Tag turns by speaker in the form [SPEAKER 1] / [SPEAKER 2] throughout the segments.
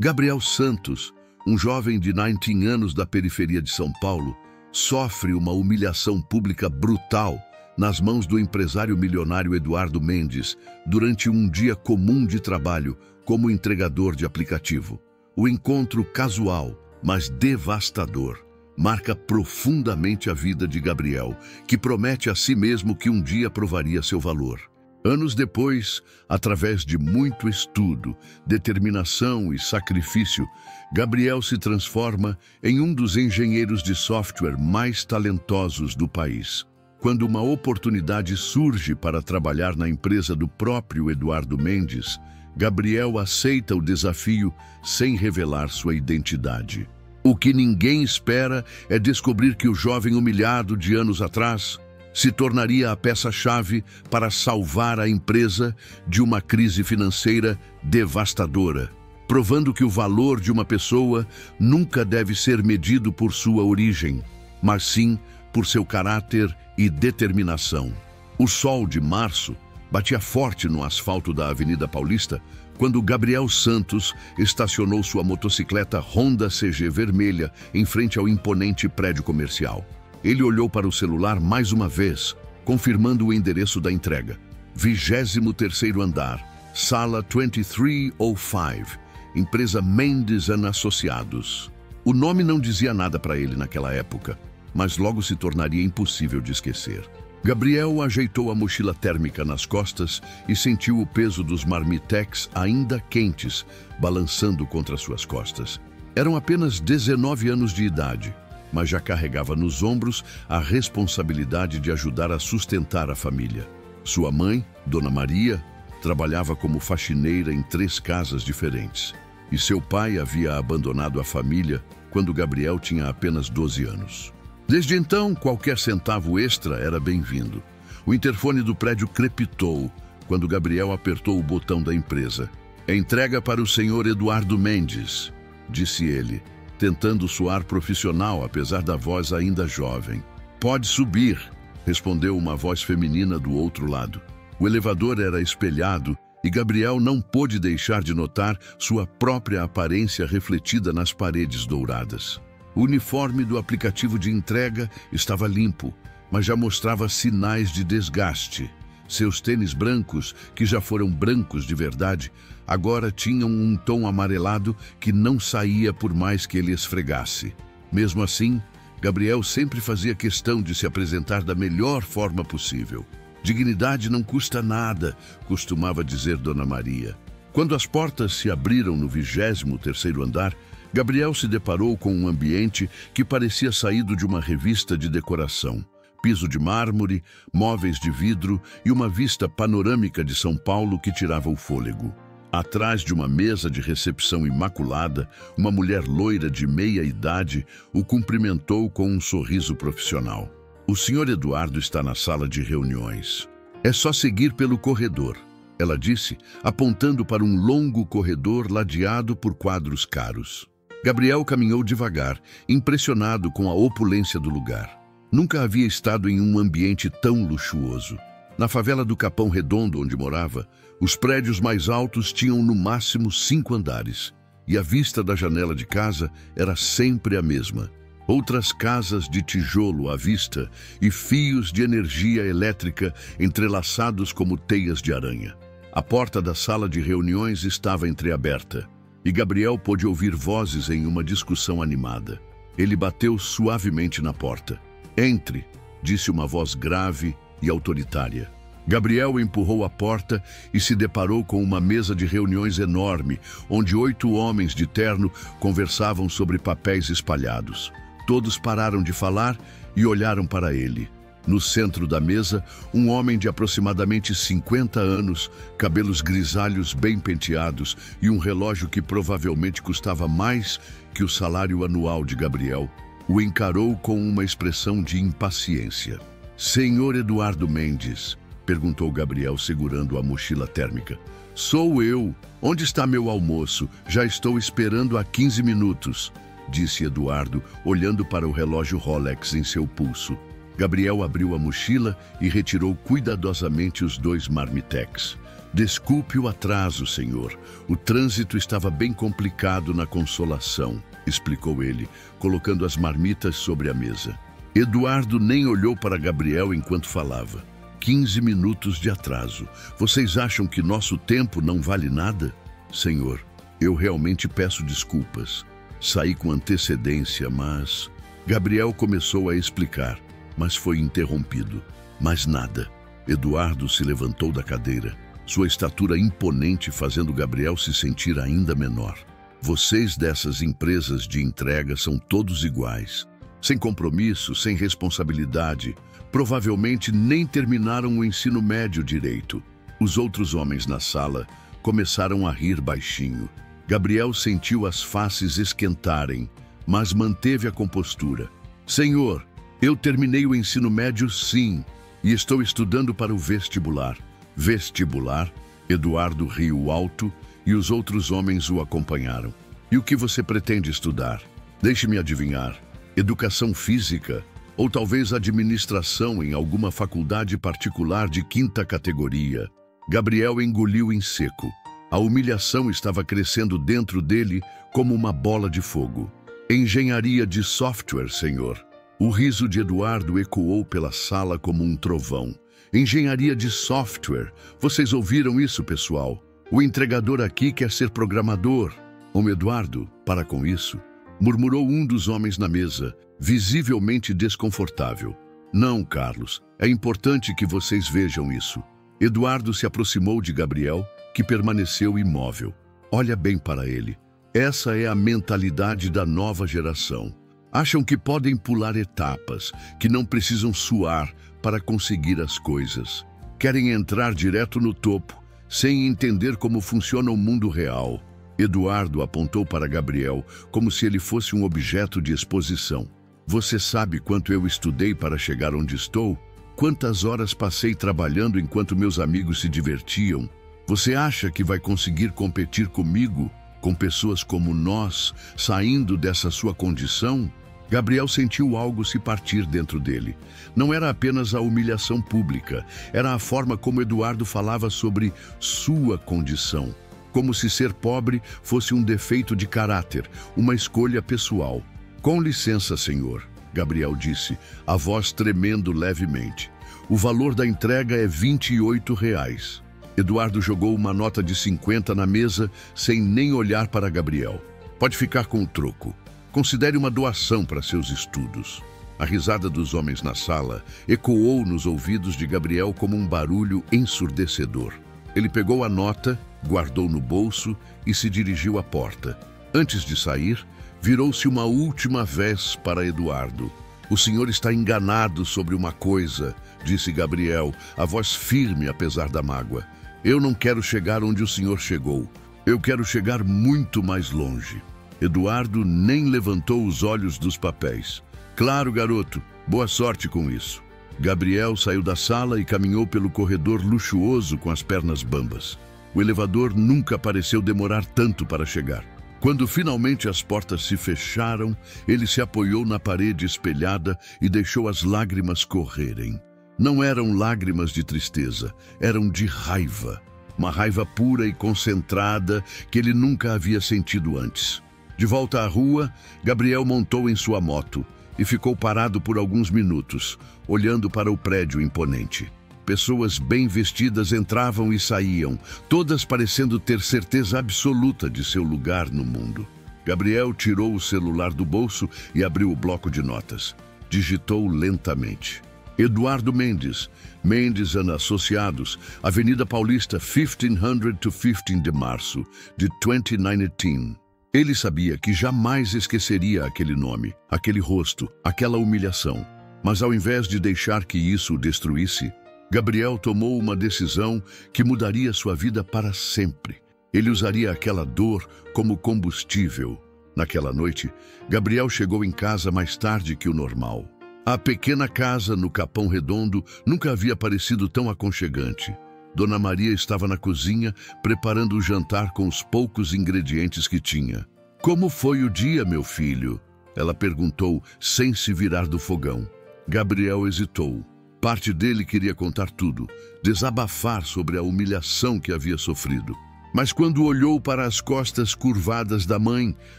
[SPEAKER 1] Gabriel Santos, um jovem de 19 anos da periferia de São Paulo, sofre uma humilhação pública brutal nas mãos do empresário milionário Eduardo Mendes durante um dia comum de trabalho como entregador de aplicativo. O encontro casual, mas devastador, marca profundamente a vida de Gabriel, que promete a si mesmo que um dia provaria seu valor. Anos depois, através de muito estudo, determinação e sacrifício, Gabriel se transforma em um dos engenheiros de software mais talentosos do país. Quando uma oportunidade surge para trabalhar na empresa do próprio Eduardo Mendes, Gabriel aceita o desafio sem revelar sua identidade. O que ninguém espera é descobrir que o jovem humilhado de anos atrás se tornaria a peça-chave para salvar a empresa de uma crise financeira devastadora, provando que o valor de uma pessoa nunca deve ser medido por sua origem, mas sim por seu caráter e determinação. O sol de março batia forte no asfalto da Avenida Paulista quando Gabriel Santos estacionou sua motocicleta Honda CG vermelha em frente ao imponente prédio comercial. Ele olhou para o celular mais uma vez, confirmando o endereço da entrega. 23º andar, sala 2305, empresa Mendes & Associados. O nome não dizia nada para ele naquela época, mas logo se tornaria impossível de esquecer. Gabriel ajeitou a mochila térmica nas costas e sentiu o peso dos marmitex ainda quentes, balançando contra suas costas. Eram apenas 19 anos de idade, mas já carregava nos ombros a responsabilidade de ajudar a sustentar a família. Sua mãe, Dona Maria, trabalhava como faxineira em 3 casas diferentes. E seu pai havia abandonado a família quando Gabriel tinha apenas 12 anos. Desde então, qualquer centavo extra era bem-vindo. O interfone do prédio crepitou quando Gabriel apertou o botão da empresa. "Entrega para o senhor Eduardo Mendes", disse ele, tentando soar profissional, apesar da voz ainda jovem. "Pode subir", respondeu uma voz feminina do outro lado. O elevador era espelhado e Gabriel não pôde deixar de notar sua própria aparência refletida nas paredes douradas. O uniforme do aplicativo de entrega estava limpo, mas já mostrava sinais de desgaste. Seus tênis brancos, que já foram brancos de verdade, agora tinham um tom amarelado que não saía por mais que ele esfregasse. Mesmo assim, Gabriel sempre fazia questão de se apresentar da melhor forma possível. "Dignidade não custa nada", costumava dizer Dona Maria. Quando as portas se abriram no 23º andar, Gabriel se deparou com um ambiente que parecia saído de uma revista de decoração. Piso de mármore, móveis de vidro e uma vista panorâmica de São Paulo que tirava o fôlego. Atrás de uma mesa de recepção imaculada, uma mulher loira de meia idade o cumprimentou com um sorriso profissional. "O senhor Eduardo está na sala de reuniões. É só seguir pelo corredor", ela disse, apontando para um longo corredor ladeado por quadros caros. Gabriel caminhou devagar, impressionado com a opulência do lugar. Nunca havia estado em um ambiente tão luxuoso. Na favela do Capão Redondo, onde morava, os prédios mais altos tinham no máximo 5 andares, e a vista da janela de casa era sempre a mesma. Outras casas de tijolo à vista e fios de energia elétrica entrelaçados como teias de aranha. A porta da sala de reuniões estava entreaberta, e Gabriel pôde ouvir vozes em uma discussão animada. Ele bateu suavemente na porta. "Entre", disse uma voz grave e autoritária. Gabriel empurrou a porta e se deparou com uma mesa de reuniões enorme, onde 8 homens de terno conversavam sobre papéis espalhados. Todos pararam de falar e olharam para ele. No centro da mesa, um homem de aproximadamente 50 anos, cabelos grisalhos bem penteados e um relógio que provavelmente custava mais que o salário anual de Gabriel, o encarou com uma expressão de impaciência. "Senhor Eduardo Mendes?", perguntou Gabriel segurando a mochila térmica. "Sou eu. Onde está meu almoço? Já estou esperando há 15 minutos", disse Eduardo, olhando para o relógio Rolex em seu pulso. Gabriel abriu a mochila e retirou cuidadosamente os 2 marmitex. Desculpe o atraso, senhor. O trânsito estava bem complicado na Consolação, explicou ele, colocando as marmitas sobre a mesa. Eduardo nem olhou para Gabriel enquanto falava. 15 minutos de atraso. Vocês acham que nosso tempo não vale nada? Senhor, eu realmente peço desculpas. Saí com antecedência, mas... Gabriel começou a explicar, mas foi interrompido. Mais nada. Eduardo se levantou da cadeira, sua estatura imponente fazendo Gabriel se sentir ainda menor. Vocês dessas empresas de entrega são todos iguais. Sem compromisso, sem responsabilidade. Provavelmente nem terminaram o ensino médio direito. Os outros homens na sala começaram a rir baixinho. Gabriel sentiu as faces esquentarem, mas manteve a compostura. Senhor, eu terminei o ensino médio sim, e estou estudando para o vestibular. Vestibular? Eduardo riu alto e os outros homens o acompanharam. E o que você pretende estudar? Deixe-me adivinhar. Educação física? Ou talvez administração em alguma faculdade particular de 5ª categoria? Gabriel engoliu em seco. A humilhação estava crescendo dentro dele como uma bola de fogo. Engenharia de software, senhor. O riso de Eduardo ecoou pela sala como um trovão. Engenharia de software. Vocês ouviram isso, pessoal? O entregador aqui quer ser programador. Eduardo, para com isso, murmurou um dos homens na mesa, visivelmente desconfortável. Não, Carlos, é importante que vocês vejam isso. Eduardo se aproximou de Gabriel, que permaneceu imóvel. Olha bem para ele. Essa é a mentalidade da nova geração. Acham que podem pular etapas, que não precisam suar para conseguir as coisas. Querem entrar direto no topo, sem entender como funciona o mundo real. Eduardo apontou para Gabriel, como se ele fosse um objeto de exposição. Você sabe quanto eu estudei para chegar onde estou? Quantas horas passei trabalhando enquanto meus amigos se divertiam? Você acha que vai conseguir competir comigo, com pessoas como nós, saindo dessa sua condição? Gabriel sentiu algo se partir dentro dele. Não era apenas a humilhação pública, era a forma como Eduardo falava sobre sua condição. Como se ser pobre fosse um defeito de caráter, uma escolha pessoal. Com licença, senhor, Gabriel disse, a voz tremendo levemente. O valor da entrega é R$28. Eduardo jogou uma nota de 50 na mesa, sem nem olhar para Gabriel. Pode ficar com o troco. Considere uma doação para seus estudos. A risada dos homens na sala ecoou nos ouvidos de Gabriel como um barulho ensurdecedor. Ele pegou a nota, guardou no bolso e se dirigiu à porta. Antes de sair, virou-se uma última vez para Eduardo. O senhor está enganado sobre uma coisa, disse Gabriel, a voz firme apesar da mágoa. Eu não quero chegar onde o senhor chegou. Eu quero chegar muito mais longe. Eduardo nem levantou os olhos dos papéis. Claro, garoto. Boa sorte com isso. Gabriel saiu da sala e caminhou pelo corredor luxuoso com as pernas bambas. O elevador nunca pareceu demorar tanto para chegar. Quando finalmente as portas se fecharam, ele se apoiou na parede espelhada e deixou as lágrimas correrem. Não eram lágrimas de tristeza, eram de raiva. Uma raiva pura e concentrada que ele nunca havia sentido antes. De volta à rua, Gabriel montou em sua moto e ficou parado por alguns minutos, olhando para o prédio imponente. Pessoas bem vestidas entravam e saíam, todas parecendo ter certeza absoluta de seu lugar no mundo. Gabriel tirou o celular do bolso e abriu o bloco de notas. Digitou lentamente. Eduardo Mendes, Mendes & Associados, Avenida Paulista, 1500 to 15 de março, de 2019. Ele sabia que jamais esqueceria aquele nome, aquele rosto, aquela humilhação. Mas ao invés de deixar que isso o destruísse, Gabriel tomou uma decisão que mudaria sua vida para sempre. Ele usaria aquela dor como combustível. Naquela noite, Gabriel chegou em casa mais tarde que o normal. A pequena casa no Capão Redondo nunca havia parecido tão aconchegante. Dona Maria estava na cozinha, preparando o jantar com os poucos ingredientes que tinha. Como foi o dia, meu filho? Ela perguntou, sem se virar do fogão. Gabriel hesitou. Parte dele queria contar tudo, desabafar sobre a humilhação que havia sofrido. Mas quando olhou para as costas curvadas da mãe,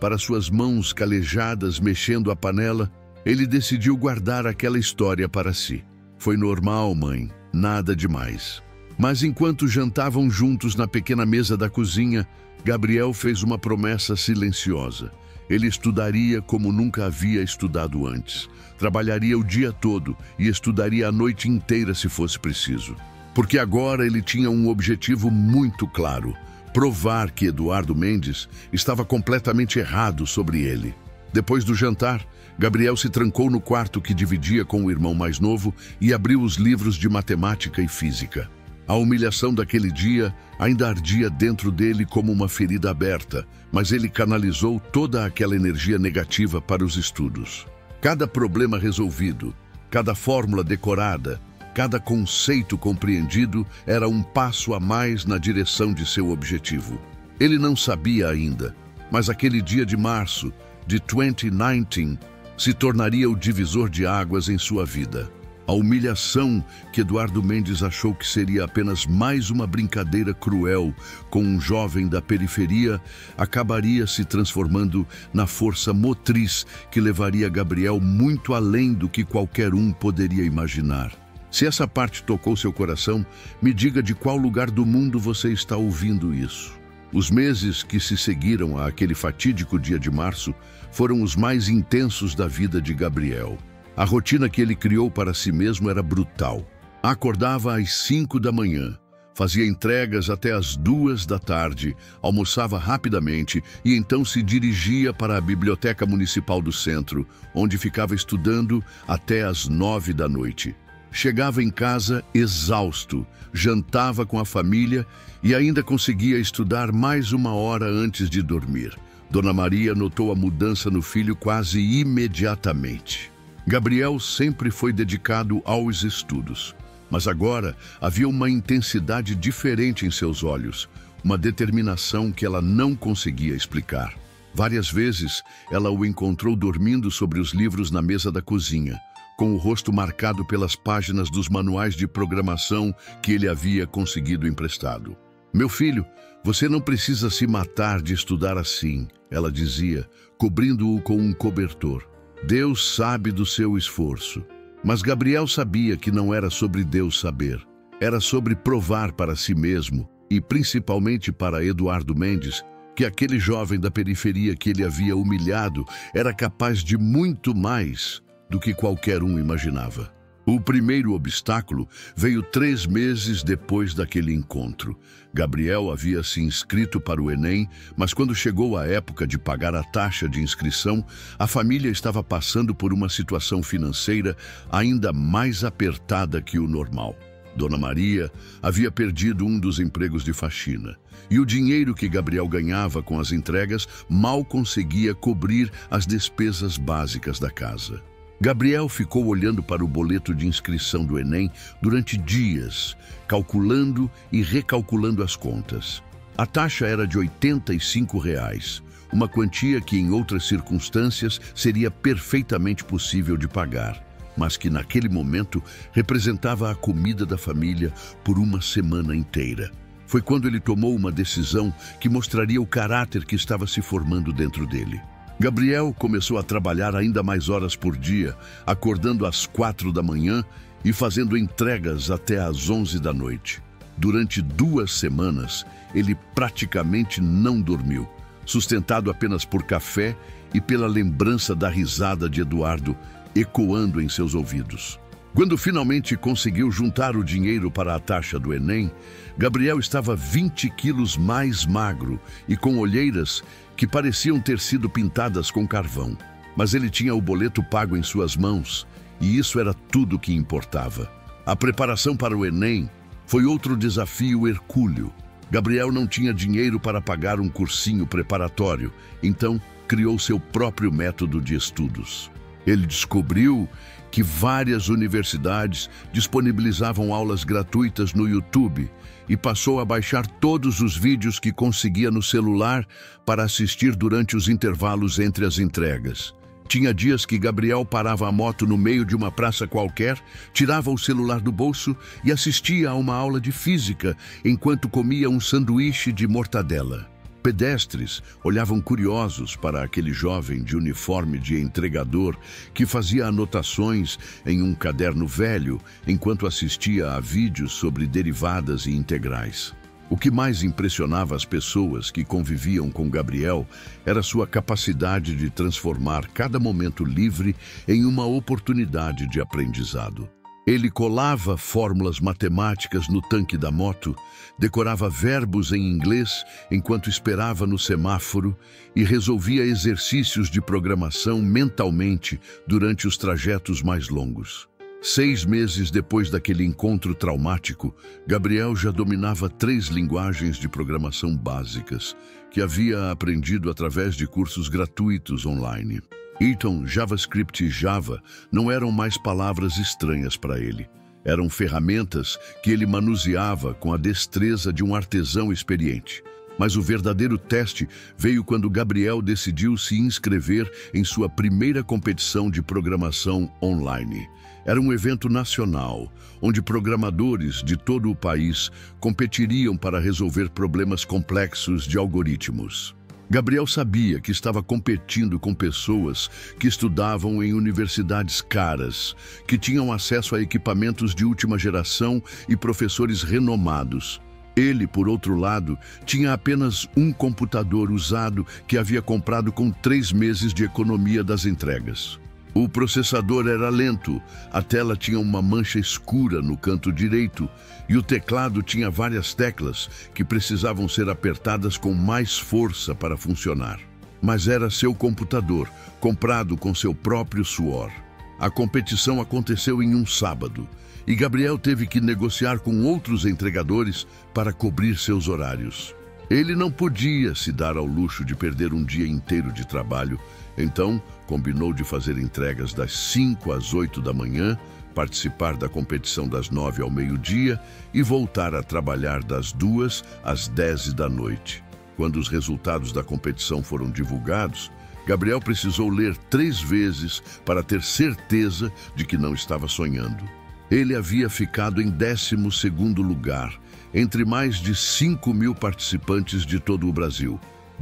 [SPEAKER 1] para suas mãos calejadas mexendo a panela, ele decidiu guardar aquela história para si. Foi normal, mãe, nada demais. Mas enquanto jantavam juntos na pequena mesa da cozinha, Gabriel fez uma promessa silenciosa. Ele estudaria como nunca havia estudado antes. Trabalharia o dia todo e estudaria a noite inteira se fosse preciso. Porque agora ele tinha um objetivo muito claro: provar que Eduardo Mendes estava completamente errado sobre ele. Depois do jantar, Gabriel se trancou no quarto que dividia com o irmão mais novo e abriu os livros de matemática e física. A humilhação daquele dia ainda ardia dentro dele como uma ferida aberta, mas ele canalizou toda aquela energia negativa para os estudos. Cada problema resolvido, cada fórmula decorada, cada conceito compreendido era um passo a mais na direção de seu objetivo. Ele não sabia ainda, mas aquele dia de março de 2019 se tornaria o divisor de águas em sua vida. A humilhação que Eduardo Mendes achou que seria apenas mais uma brincadeira cruel com um jovem da periferia acabaria se transformando na força motriz que levaria Gabriel muito além do que qualquer um poderia imaginar. Se essa parte tocou seu coração, me diga de qual lugar do mundo você está ouvindo isso. Os meses que se seguiram àquele fatídico dia de março foram os mais intensos da vida de Gabriel. A rotina que ele criou para si mesmo era brutal. Acordava às 5 da manhã, fazia entregas até às 2 da tarde, almoçava rapidamente e então se dirigia para a Biblioteca Municipal do Centro, onde ficava estudando até às 9 da noite. Chegava em casa exausto, jantava com a família e ainda conseguia estudar mais 1 hora antes de dormir. Dona Maria notou a mudança no filho quase imediatamente. Gabriel sempre foi dedicado aos estudos, mas agora havia uma intensidade diferente em seus olhos, uma determinação que ela não conseguia explicar. Várias vezes, ela o encontrou dormindo sobre os livros na mesa da cozinha, com o rosto marcado pelas páginas dos manuais de programação que ele havia conseguido emprestado. "Meu filho, você não precisa se matar de estudar assim", ela dizia, cobrindo-o com um cobertor. "Deus sabe do seu esforço." Mas Gabriel sabia que não era sobre Deus saber. Era sobre provar para si mesmo, e principalmente para Eduardo Mendes, que aquele jovem da periferia que ele havia humilhado era capaz de muito mais do que qualquer um imaginava. O primeiro obstáculo veio 3 meses depois daquele encontro. Gabriel havia se inscrito para o Enem, mas quando chegou a época de pagar a taxa de inscrição, a família estava passando por uma situação financeira ainda mais apertada que o normal. Dona Maria havia perdido um dos empregos de faxina, e o dinheiro que Gabriel ganhava com as entregas mal conseguia cobrir as despesas básicas da casa. Gabriel ficou olhando para o boleto de inscrição do Enem durante dias, calculando e recalculando as contas. A taxa era de R$ 85, uma quantia que em outras circunstâncias seria perfeitamente possível de pagar, mas que naquele momento representava a comida da família por uma semana inteira. Foi quando ele tomou uma decisão que mostraria o caráter que estava se formando dentro dele. Gabriel começou a trabalhar ainda mais horas por dia, acordando às 4 da manhã e fazendo entregas até às 11 da noite. Durante 2 semanas, ele praticamente não dormiu, sustentado apenas por café e pela lembrança da risada de Eduardo ecoando em seus ouvidos. Quando finalmente conseguiu juntar o dinheiro para a taxa do Enem, Gabriel estava 20 quilos mais magro e com olheiras que pareciam ter sido pintadas com carvão. Mas ele tinha o boleto pago em suas mãos, e isso era tudo que importava. A preparação para o Enem foi outro desafio hercúleo. Gabriel não tinha dinheiro para pagar um cursinho preparatório, então criou seu próprio método de estudos. Ele descobriu que várias universidades disponibilizavam aulas gratuitas no YouTube e passou a baixar todos os vídeos que conseguia no celular para assistir durante os intervalos entre as entregas. Tinha dias que Gabriel parava a moto no meio de uma praça qualquer, tirava o celular do bolso e assistia a uma aula de física enquanto comia um sanduíche de mortadela. Pedestres olhavam curiosos para aquele jovem de uniforme de entregador que fazia anotações em um caderno velho enquanto assistia a vídeos sobre derivadas e integrais. O que mais impressionava as pessoas que conviviam com Gabriel era sua capacidade de transformar cada momento livre em uma oportunidade de aprendizado. Ele colava fórmulas matemáticas no tanque da moto, decorava verbos em inglês enquanto esperava no semáforo e resolvia exercícios de programação mentalmente durante os trajetos mais longos. 6 meses depois daquele encontro traumático, Gabriel já dominava 3 linguagens de programação básicas, que havia aprendido através de cursos gratuitos online. Python, JavaScript e Java não eram mais palavras estranhas para ele. Eram ferramentas que ele manuseava com a destreza de um artesão experiente. Mas o verdadeiro teste veio quando Gabriel decidiu se inscrever em sua primeira competição de programação online. Era um evento nacional, onde programadores de todo o país competiriam para resolver problemas complexos de algoritmos. Gabriel sabia que estava competindo com pessoas que estudavam em universidades caras, que tinham acesso a equipamentos de última geração e professores renomados. Ele, por outro lado, tinha apenas um computador usado que havia comprado com 3 meses de economia das entregas. O processador era lento, a tela tinha uma mancha escura no canto direito e o teclado tinha várias teclas que precisavam ser apertadas com mais força para funcionar. Mas era seu computador, comprado com seu próprio suor. A competição aconteceu em um sábado e Gabriel teve que negociar com outros entregadores para cobrir seus horários. Ele não podia se dar ao luxo de perder um dia inteiro de trabalho, então combinou de fazer entregas das 5 às 8 da manhã, participar da competição das 9 ao meio-dia e voltar a trabalhar das 2 às 10 da noite. Quando os resultados da competição foram divulgados, Gabriel precisou ler 3 vezes para ter certeza de que não estava sonhando. Ele havia ficado em 12º lugar, entre mais de 5.000 participantes de todo o Brasil.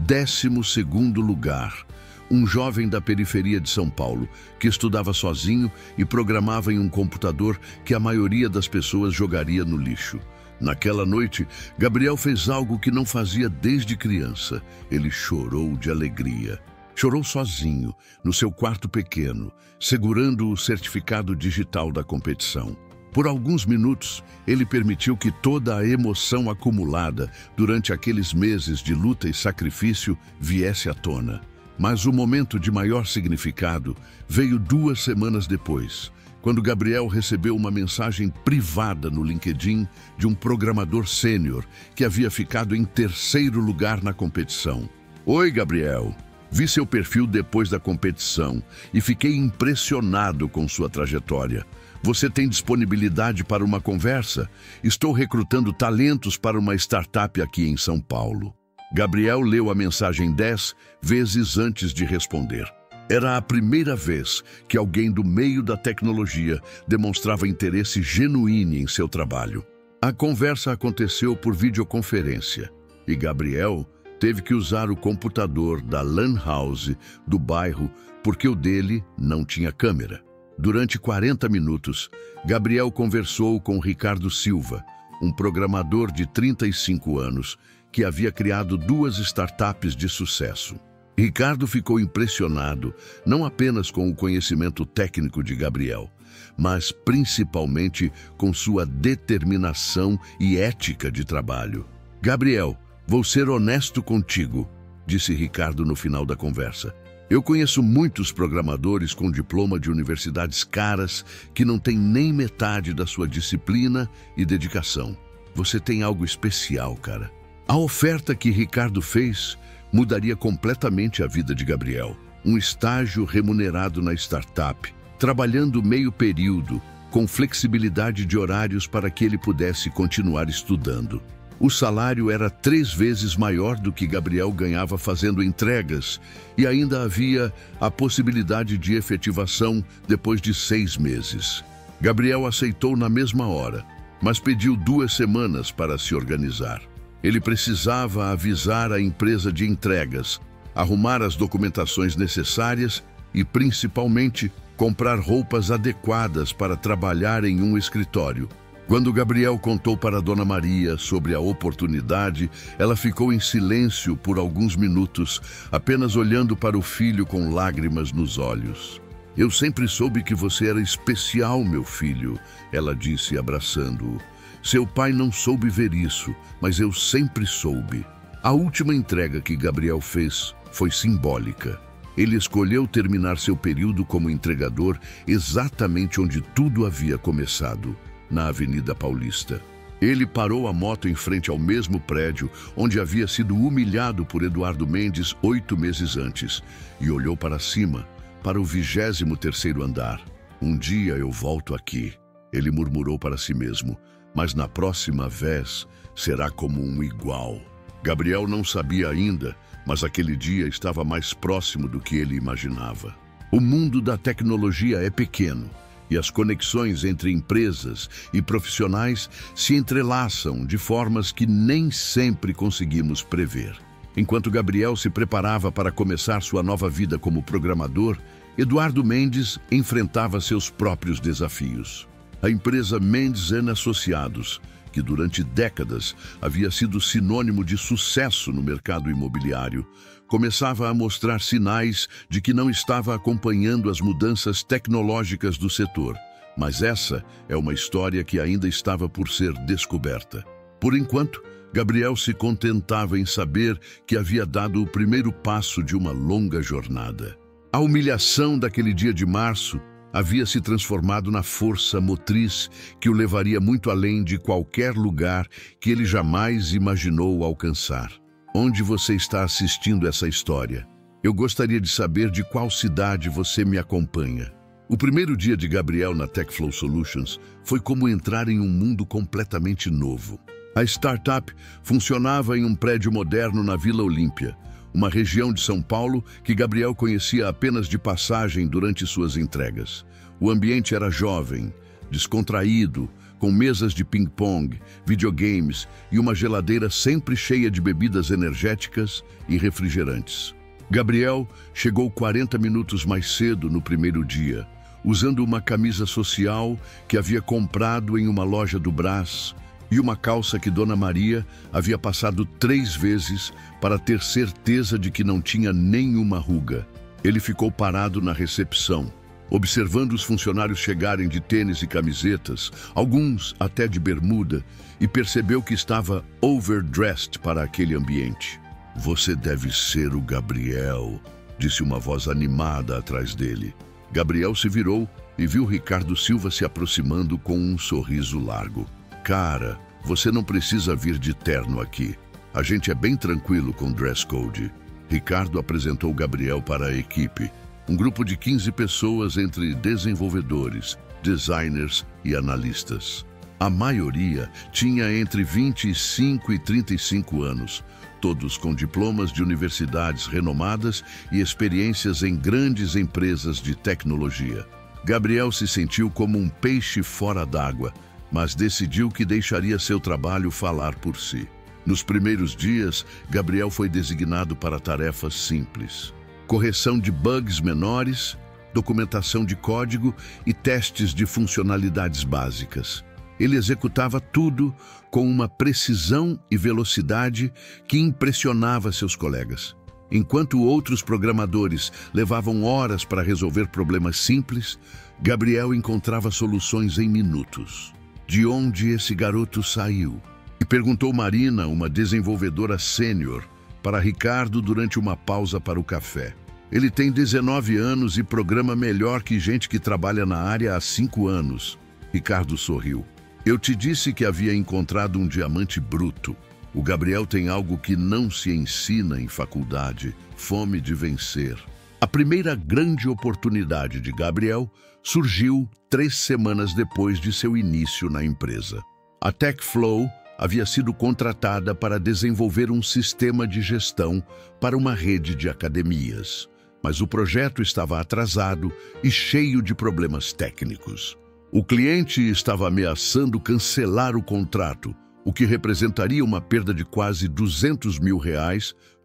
[SPEAKER 1] 12º lugar. Um jovem da periferia de São Paulo, que estudava sozinho e programava em um computador que a maioria das pessoas jogaria no lixo. Naquela noite, Gabriel fez algo que não fazia desde criança. Ele chorou de alegria. Chorou sozinho, no seu quarto pequeno, segurando o certificado digital da competição. Por alguns minutos, ele permitiu que toda a emoção acumulada durante aqueles meses de luta e sacrifício viesse à tona. Mas o momento de maior significado veio 2 semanas depois, quando Gabriel recebeu uma mensagem privada no LinkedIn de um programador sênior que havia ficado em 3º lugar na competição. Oi, Gabriel. Vi seu perfil depois da competição e fiquei impressionado com sua trajetória. Você tem disponibilidade para uma conversa? Estou recrutando talentos para uma startup aqui em São Paulo. Gabriel leu a mensagem 10 vezes antes de responder. Era a primeira vez que alguém do meio da tecnologia demonstrava interesse genuíno em seu trabalho. A conversa aconteceu por videoconferência e Gabriel teve que usar o computador da Lan House do bairro porque o dele não tinha câmera. Durante 40 minutos, Gabriel conversou com Ricardo Silva, um programador de 35 anos que havia criado 2 startups de sucesso. Ricardo ficou impressionado não apenas com o conhecimento técnico de Gabriel, mas principalmente com sua determinação e ética de trabalho. Gabriel, vou ser honesto contigo, disse Ricardo no final da conversa. Eu conheço muitos programadores com diploma de universidades caras que não têm nem metade da sua disciplina e dedicação. Você tem algo especial, cara. A oferta que Ricardo fez mudaria completamente a vida de Gabriel. Um estágio remunerado na startup, trabalhando meio período, com flexibilidade de horários para que ele pudesse continuar estudando. O salário era 3 vezes maior do que Gabriel ganhava fazendo entregas e ainda havia a possibilidade de efetivação depois de 6 meses. Gabriel aceitou na mesma hora, mas pediu 2 semanas para se organizar. Ele precisava avisar a empresa de entregas, arrumar as documentações necessárias e, principalmente, comprar roupas adequadas para trabalhar em um escritório. Quando Gabriel contou para Dona Maria sobre a oportunidade, ela ficou em silêncio por alguns minutos, apenas olhando para o filho com lágrimas nos olhos. "Eu sempre soube que você era especial, meu filho", ela disse, abraçando-o. "Seu pai não soube ver isso, mas eu sempre soube." A última entrega que Gabriel fez foi simbólica. Ele escolheu terminar seu período como entregador exatamente onde tudo havia começado, na Avenida Paulista. Ele parou a moto em frente ao mesmo prédio onde havia sido humilhado por Eduardo Mendes 8 meses antes e olhou para cima, para o 23º andar. "Um dia eu volto aqui", ele murmurou para si mesmo, "mas na próxima vez será como um igual." Gabriel não sabia ainda, mas aquele dia estava mais próximo do que ele imaginava. O mundo da tecnologia é pequeno e as conexões entre empresas e profissionais se entrelaçam de formas que nem sempre conseguimos prever. Enquanto Gabriel se preparava para começar sua nova vida como programador, Eduardo Mendes enfrentava seus próprios desafios. A empresa Mendes & Associados, que durante décadas havia sido sinônimo de sucesso no mercado imobiliário, começava a mostrar sinais de que não estava acompanhando as mudanças tecnológicas do setor. Mas essa é uma história que ainda estava por ser descoberta. Por enquanto, Gabriel se contentava em saber que havia dado o primeiro passo de uma longa jornada. A humilhação daquele dia de março havia se transformado na força motriz que o levaria muito além de qualquer lugar que ele jamais imaginou alcançar. Onde você está assistindo essa história? Eu gostaria de saber de qual cidade você me acompanha. O primeiro dia de Gabriel na TechFlow Solutions foi como entrar em um mundo completamente novo. A startup funcionava em um prédio moderno na Vila Olímpia, uma região de São Paulo que Gabriel conhecia apenas de passagem durante suas entregas. O ambiente era jovem, descontraído, com mesas de ping-pong, videogames e uma geladeira sempre cheia de bebidas energéticas e refrigerantes. Gabriel chegou 40 minutos mais cedo no primeiro dia, usando uma camisa social que havia comprado em uma loja do Brás e uma calça que Dona Maria havia passado 3 vezes para ter certeza de que não tinha nenhuma ruga. Ele ficou parado na recepção, observando os funcionários chegarem de tênis e camisetas, alguns até de bermuda, e percebeu que estava overdressed para aquele ambiente. "Você deve ser o Gabriel", disse uma voz animada atrás dele. Gabriel se virou e viu Ricardo Silva se aproximando com um sorriso largo. "Cara, você não precisa vir de terno aqui. A gente é bem tranquilo com dress code." Ricardo apresentou Gabriel para a equipe, um grupo de 15 pessoas entre desenvolvedores, designers e analistas. A maioria tinha entre 25 e 35 anos, todos com diplomas de universidades renomadas e experiências em grandes empresas de tecnologia. Gabriel se sentiu como um peixe fora d'água, mas decidiu que deixaria seu trabalho falar por si. Nos primeiros dias, Gabriel foi designado para tarefas simples: correção de bugs menores, documentação de código e testes de funcionalidades básicas. Ele executava tudo com uma precisão e velocidade que impressionava seus colegas. Enquanto outros programadores levavam horas para resolver problemas simples, Gabriel encontrava soluções em minutos. De onde esse garoto saiu? E perguntou Marina, uma desenvolvedora sênior, para Ricardo durante uma pausa para o café. "Ele tem 19 anos e programa melhor que gente que trabalha na área há 5 anos. Ricardo sorriu. "Eu te disse que havia encontrado um diamante bruto. O Gabriel tem algo que não se ensina em faculdade: fome de vencer." A primeira grande oportunidade de Gabriel surgiu 3 semanas depois de seu início na empresa. A TechFlow havia sido contratada para desenvolver um sistema de gestão para uma rede de academias. Mas o projeto estava atrasado e cheio de problemas técnicos. O cliente estava ameaçando cancelar o contrato, o que representaria uma perda de quase R$200 mil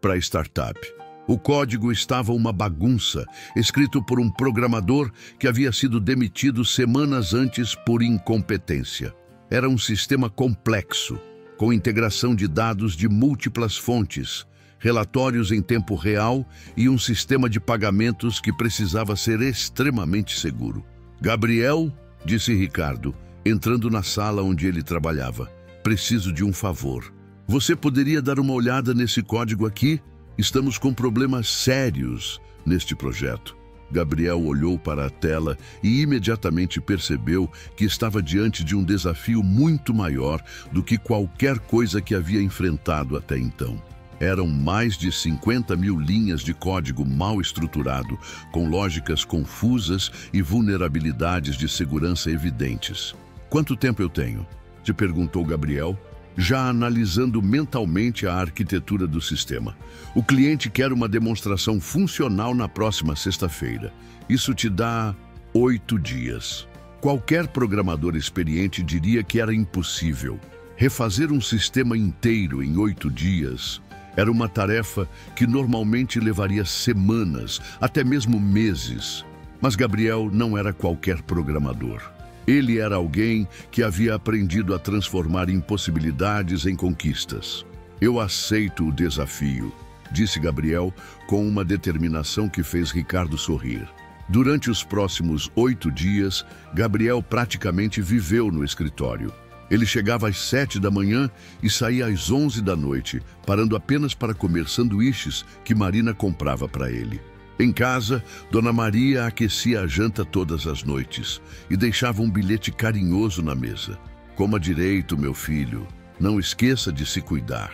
[SPEAKER 1] para a startup. O código estava uma bagunça, escrito por um programador que havia sido demitido semanas antes por incompetência. Era um sistema complexo, com integração de dados de múltiplas fontes, relatórios em tempo real e um sistema de pagamentos que precisava ser extremamente seguro. Gabriel, disse Ricardo, entrando na sala onde ele trabalhava, preciso de um favor. Você poderia dar uma olhada nesse código aqui? Estamos com problemas sérios neste projeto. Gabriel olhou para a tela e imediatamente percebeu que estava diante de um desafio muito maior do que qualquer coisa que havia enfrentado até então. Eram mais de 50 mil linhas de código mal estruturado, com lógicas confusas e vulnerabilidades de segurança evidentes. Quanto tempo eu tenho? Te perguntou Gabriel, já analisando mentalmente a arquitetura do sistema. O cliente quer uma demonstração funcional na próxima sexta-feira. Isso te dá 8 dias. Qualquer programador experiente diria que era impossível. Refazer um sistema inteiro em 8 dias era uma tarefa que normalmente levaria semanas, até mesmo meses. Mas Gabriel não era qualquer programador. Ele era alguém que havia aprendido a transformar impossibilidades em conquistas. Eu aceito o desafio, disse Gabriel com uma determinação que fez Ricardo sorrir. Durante os próximos 8 dias, Gabriel praticamente viveu no escritório. Ele chegava às 7 da manhã e saía às 11 da noite, parando apenas para comer sanduíches que Marina comprava para ele. Em casa, Dona Maria aquecia a janta todas as noites e deixava um bilhete carinhoso na mesa. Coma direito, meu filho. Não esqueça de se cuidar.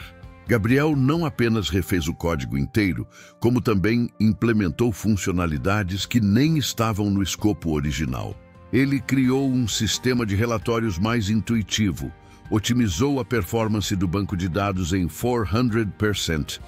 [SPEAKER 1] Gabriel não apenas refez o código inteiro, como também implementou funcionalidades que nem estavam no escopo original. Ele criou um sistema de relatórios mais intuitivo, otimizou a performance do banco de dados em 400%,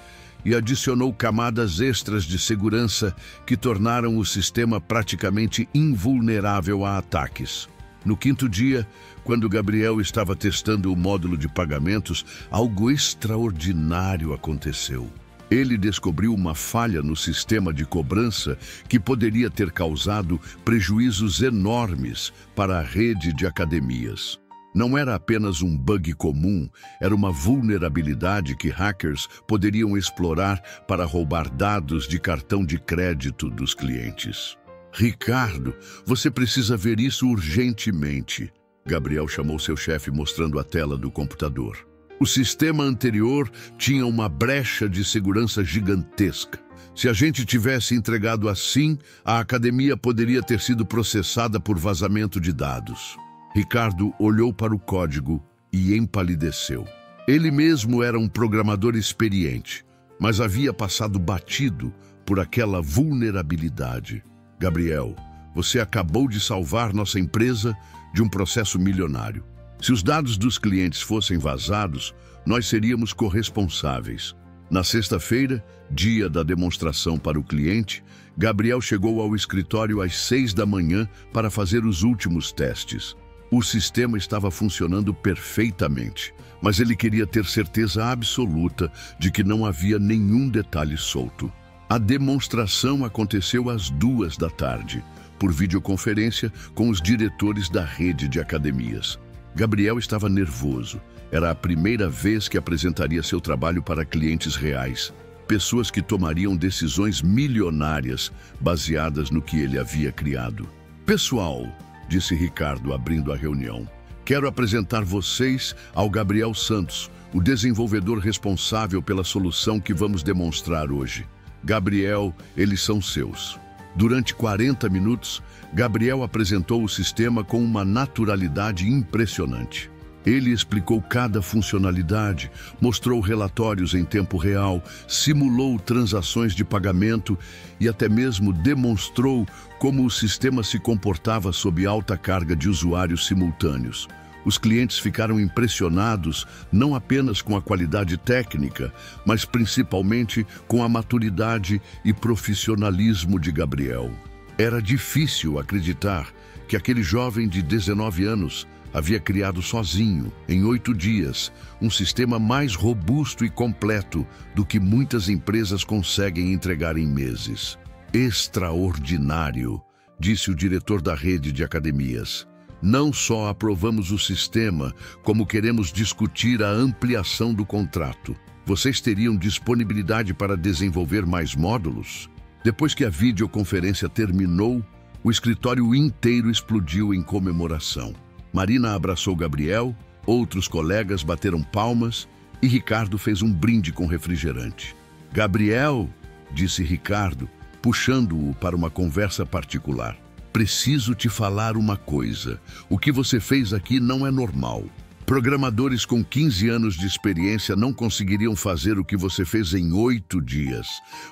[SPEAKER 1] e adicionou camadas extras de segurança que tornaram o sistema praticamente invulnerável a ataques. No 5º dia, quando Gabriel estava testando o módulo de pagamentos, algo extraordinário aconteceu. Ele descobriu uma falha no sistema de cobrança que poderia ter causado prejuízos enormes para a rede de academias. Não era apenas um bug comum, era uma vulnerabilidade que hackers poderiam explorar para roubar dados de cartão de crédito dos clientes. Ricardo, você precisa ver isso urgentemente. Gabriel chamou seu chefe mostrando a tela do computador. O sistema anterior tinha uma brecha de segurança gigantesca. Se a gente tivesse entregado assim, a academia poderia ter sido processada por vazamento de dados. Ricardo olhou para o código e empalideceu. Ele mesmo era um programador experiente, mas havia passado batido por aquela vulnerabilidade. Gabriel, você acabou de salvar nossa empresa de um processo milionário. Se os dados dos clientes fossem vazados, nós seríamos corresponsáveis. Na sexta-feira, dia da demonstração para o cliente, Gabriel chegou ao escritório às 6 da manhã para fazer os últimos testes. O sistema estava funcionando perfeitamente, mas ele queria ter certeza absoluta de que não havia nenhum detalhe solto. A demonstração aconteceu às 2 da tarde, por videoconferência com os diretores da rede de academias. Gabriel estava nervoso. Era a primeira vez que apresentaria seu trabalho para clientes reais, pessoas que tomariam decisões milionárias baseadas no que ele havia criado. Pessoal, disse Ricardo, abrindo a reunião, quero apresentar vocês ao Gabriel Santos, o desenvolvedor responsável pela solução que vamos demonstrar hoje. Gabriel, eles são seus. Durante 40 minutos, Gabriel apresentou o sistema com uma naturalidade impressionante. Ele explicou cada funcionalidade, mostrou relatórios em tempo real, simulou transações de pagamento e até mesmo demonstrou como o sistema se comportava sob alta carga de usuários simultâneos. Os clientes ficaram impressionados não apenas com a qualidade técnica, mas principalmente com a maturidade e profissionalismo de Gabriel. Era difícil acreditar que aquele jovem de 19 anos havia criado sozinho, em 8 dias, um sistema mais robusto e completo do que muitas empresas conseguem entregar em meses. Extraordinário, disse o diretor da rede de academias. Não só aprovamos o sistema, como queremos discutir a ampliação do contrato. Vocês teriam disponibilidade para desenvolver mais módulos? Depois que a videoconferência terminou, o escritório inteiro explodiu em comemoração. Marina abraçou Gabriel, outros colegas bateram palmas e Ricardo fez um brinde com refrigerante. Gabriel, disse Ricardo, puxando-o para uma conversa particular. Preciso te falar uma coisa. O que você fez aqui não é normal. Programadores com 15 anos de experiência não conseguiriam fazer o que você fez em 8 dias.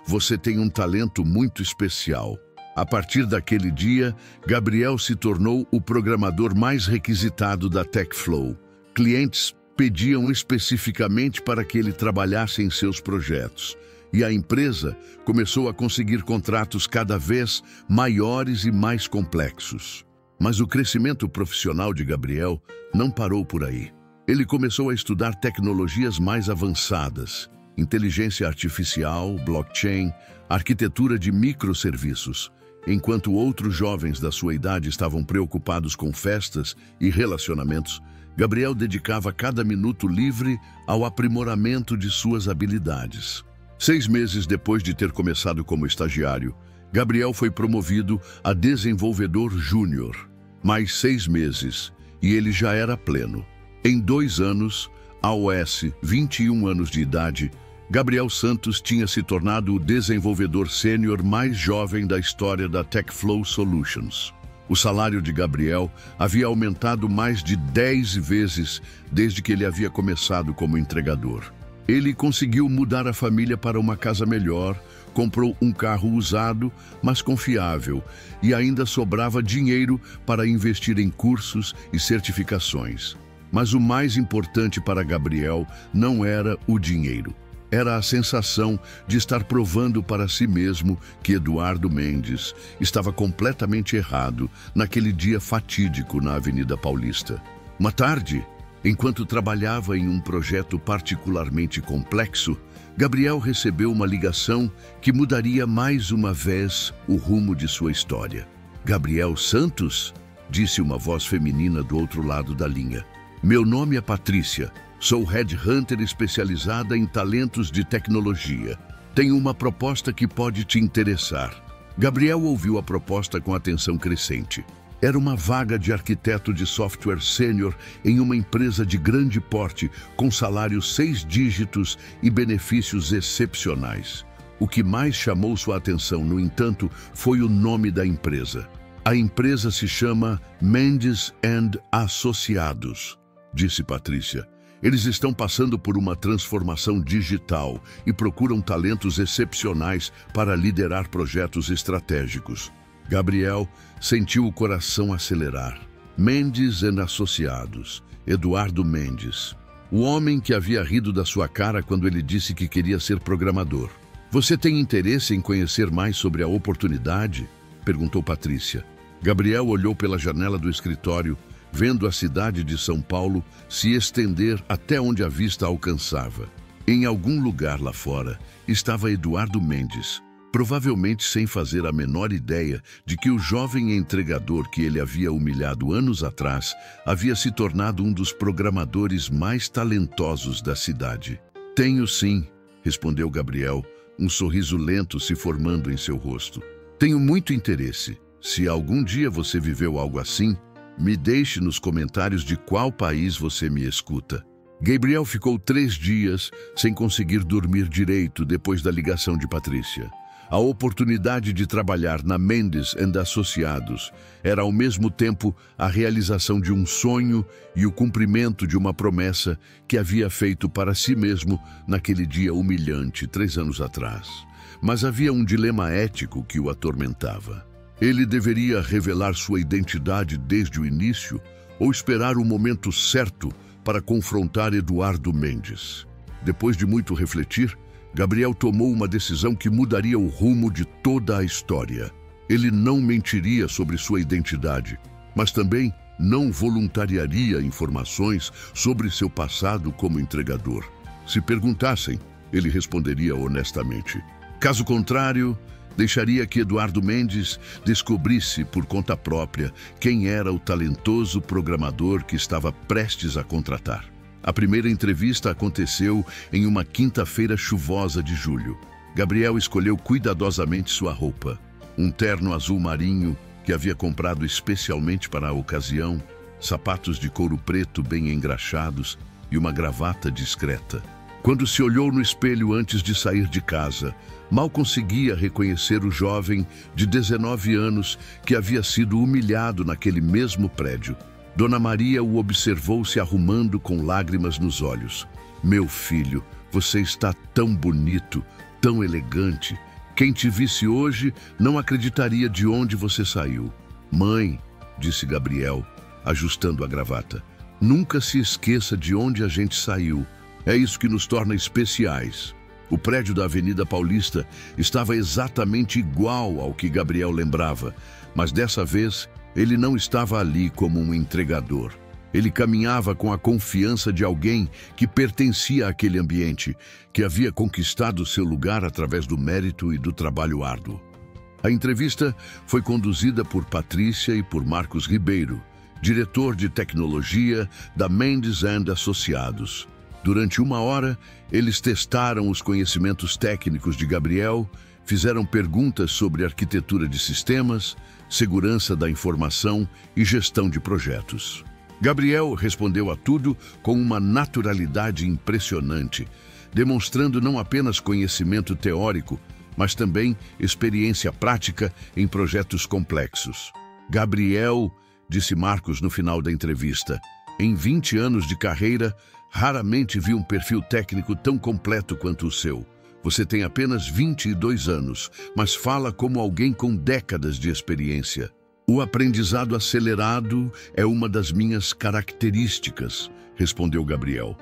[SPEAKER 1] Você tem um talento muito especial. A partir daquele dia, Gabriel se tornou o programador mais requisitado da TechFlow. Clientes pediam especificamente para que ele trabalhasse em seus projetos. E a empresa começou a conseguir contratos cada vez maiores e mais complexos. Mas o crescimento profissional de Gabriel não parou por aí. Ele começou a estudar tecnologias mais avançadas, inteligência artificial, blockchain, arquitetura de microserviços. Enquanto outros jovens da sua idade estavam preocupados com festas e relacionamentos, Gabriel dedicava cada minuto livre ao aprimoramento de suas habilidades. 6 meses depois de ter começado como estagiário, Gabriel foi promovido a desenvolvedor júnior. Mais 6 meses e ele já era pleno. Em 2 anos, aos 21 anos de idade, Gabriel Santos tinha se tornado o desenvolvedor sênior mais jovem da história da TechFlow Solutions. O salário de Gabriel havia aumentado mais de 10 vezes desde que ele havia começado como entregador. Ele conseguiu mudar a família para uma casa melhor, comprou um carro usado, mas confiável, e ainda sobrava dinheiro para investir em cursos e certificações. Mas o mais importante para Gabriel não era o dinheiro. Era a sensação de estar provando para si mesmo que Eduardo Mendes estava completamente errado naquele dia fatídico na Avenida Paulista. Uma tarde, enquanto trabalhava em um projeto particularmente complexo, Gabriel recebeu uma ligação que mudaria mais uma vez o rumo de sua história. Gabriel Santos? Disse uma voz feminina do outro lado da linha. Meu nome é Patrícia. Sou headhunter especializada em talentos de tecnologia. Tenho uma proposta que pode te interessar. Gabriel ouviu a proposta com atenção crescente. Era uma vaga de arquiteto de software sênior em uma empresa de grande porte, com salário 6 dígitos e benefícios excepcionais. O que mais chamou sua atenção, no entanto, foi o nome da empresa. A empresa se chama Mendes & Associados, disse Patrícia. Eles estão passando por uma transformação digital e procuram talentos excepcionais para liderar projetos estratégicos. Gabriel sentiu o coração acelerar. Mendes & Associados, Eduardo Mendes. O homem que havia rido da sua cara quando ele disse que queria ser programador. Você tem interesse em conhecer mais sobre a oportunidade? Perguntou Patrícia. Gabriel olhou pela janela do escritório, vendo a cidade de São Paulo se estender até onde a vista alcançava. Em algum lugar lá fora estava Eduardo Mendes, provavelmente sem fazer a menor ideia de que o jovem entregador que ele havia humilhado anos atrás havia se tornado um dos programadores mais talentosos da cidade. Tenho sim, respondeu Gabriel, um sorriso lento se formando em seu rosto. Tenho muito interesse. Se algum dia você viveu algo assim, me deixe nos comentários de qual país você me escuta. Gabriel ficou 3 dias sem conseguir dormir direito depois da ligação de Patrícia. A oportunidade de trabalhar na Mendes & Associados era ao mesmo tempo a realização de um sonho e o cumprimento de uma promessa que havia feito para si mesmo naquele dia humilhante 3 anos atrás. Mas havia um dilema ético que o atormentava. Ele deveria revelar sua identidade desde o início ou esperar o momento certo para confrontar Eduardo Mendes. Depois de muito refletir, Gabriel tomou uma decisão que mudaria o rumo de toda a história. Ele não mentiria sobre sua identidade, mas também não voluntariaria informações sobre seu passado como entregador. Se perguntassem, ele responderia honestamente. Caso contrário, deixaria que Eduardo Mendes descobrisse por conta própria quem era o talentoso programador que estava prestes a contratar. A primeira entrevista aconteceu em uma quinta-feira chuvosa de julho. Gabriel escolheu cuidadosamente sua roupa. Um terno azul marinho que havia comprado especialmente para a ocasião, sapatos de couro preto bem engraxados e uma gravata discreta. Quando se olhou no espelho antes de sair de casa, mal conseguia reconhecer o jovem de 19 anos que havia sido humilhado naquele mesmo prédio. Dona Maria o observou se arrumando com lágrimas nos olhos. Meu filho, você está tão bonito, tão elegante. Quem te visse hoje não acreditaria de onde você saiu. Mãe, disse Gabriel, ajustando a gravata, nunca se esqueça de onde a gente saiu. É isso que nos torna especiais. O prédio da Avenida Paulista estava exatamente igual ao que Gabriel lembrava, mas dessa vez ele não estava ali como um entregador. Ele caminhava com a confiança de alguém que pertencia àquele ambiente, que havia conquistado seu lugar através do mérito e do trabalho árduo. A entrevista foi conduzida por Patrícia e por Marcos Ribeiro, diretor de tecnologia da Mendes & Associados. Durante 1 hora, eles testaram os conhecimentos técnicos de Gabriel, fizeram perguntas sobre arquitetura de sistemas, segurança da informação e gestão de projetos. Gabriel respondeu a tudo com uma naturalidade impressionante, demonstrando não apenas conhecimento teórico, mas também experiência prática em projetos complexos. Gabriel, disse Marcos no final da entrevista, em 20 anos de carreira, raramente vi um perfil técnico tão completo quanto o seu. Você tem apenas 22 anos, mas fala como alguém com décadas de experiência. O aprendizado acelerado é uma das minhas características, respondeu Gabriel.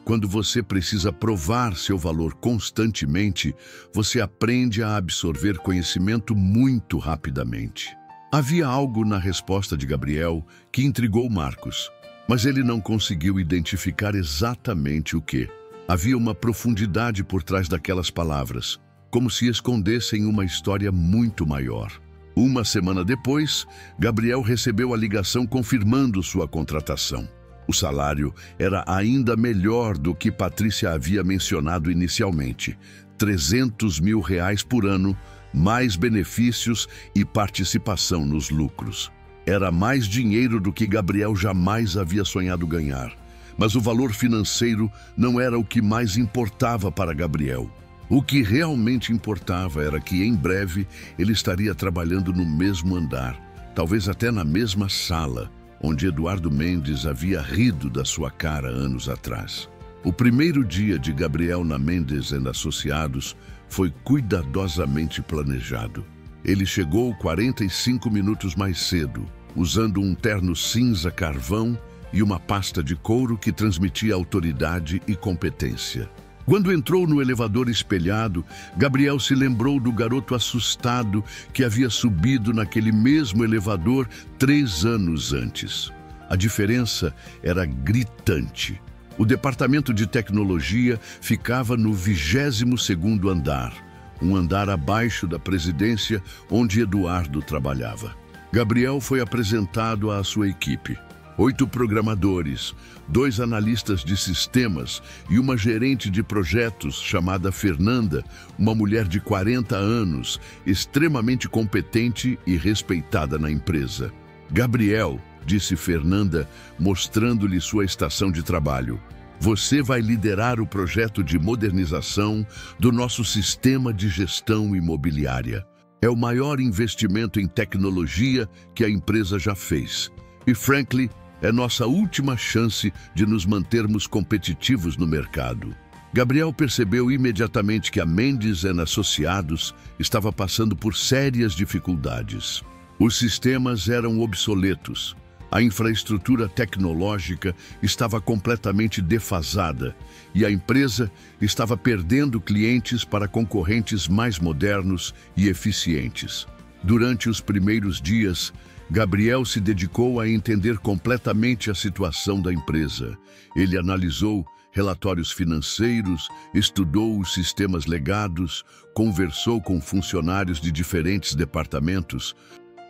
[SPEAKER 1] Quando você precisa provar seu valor constantemente, você aprende a absorver conhecimento muito rapidamente. Havia algo na resposta de Gabriel que intrigou Marcos, mas ele não conseguiu identificar exatamente o que. Havia uma profundidade por trás daquelas palavras, como se escondessem uma história muito maior. 1 semana depois, Gabriel recebeu a ligação confirmando sua contratação. O salário era ainda melhor do que Patrícia havia mencionado inicialmente, R$300 mil por ano, mais benefícios e participação nos lucros. Era mais dinheiro do que Gabriel jamais havia sonhado ganhar. Mas o valor financeiro não era o que mais importava para Gabriel. O que realmente importava era que, em breve, ele estaria trabalhando no mesmo andar, talvez até na mesma sala, onde Eduardo Mendes havia rido da sua cara anos atrás. O primeiro dia de Gabriel na Mendes & Associados foi cuidadosamente planejado. Ele chegou 45 minutos mais cedo, usando um terno cinza carvão e uma pasta de couro que transmitia autoridade e competência. Quando entrou no elevador espelhado, Gabriel se lembrou do garoto assustado que havia subido naquele mesmo elevador 3 anos antes. A diferença era gritante. O departamento de tecnologia ficava no 22º andar, um andar abaixo da presidência onde Eduardo trabalhava. Gabriel foi apresentado à sua equipe. 8 programadores, 2 analistas de sistemas e uma gerente de projetos chamada Fernanda, uma mulher de 40 anos, extremamente competente e respeitada na empresa. Gabriel, disse Fernanda, mostrando-lhe sua estação de trabalho, você vai liderar o projeto de modernização do nosso sistema de gestão imobiliária. É o maior investimento em tecnologia que a empresa já fez. E, frankly, é nossa última chance de nos mantermos competitivos no mercado. Gabriel percebeu imediatamente que a Mendes & Associados estava passando por sérias dificuldades. Os sistemas eram obsoletos, A infraestrutura tecnológica estava completamente defasada e a empresa estava perdendo clientes para concorrentes mais modernos e eficientes. Durante os primeiros dias, Gabriel se dedicou a entender completamente a situação da empresa. Ele analisou relatórios financeiros, estudou os sistemas legados, conversou com funcionários de diferentes departamentos.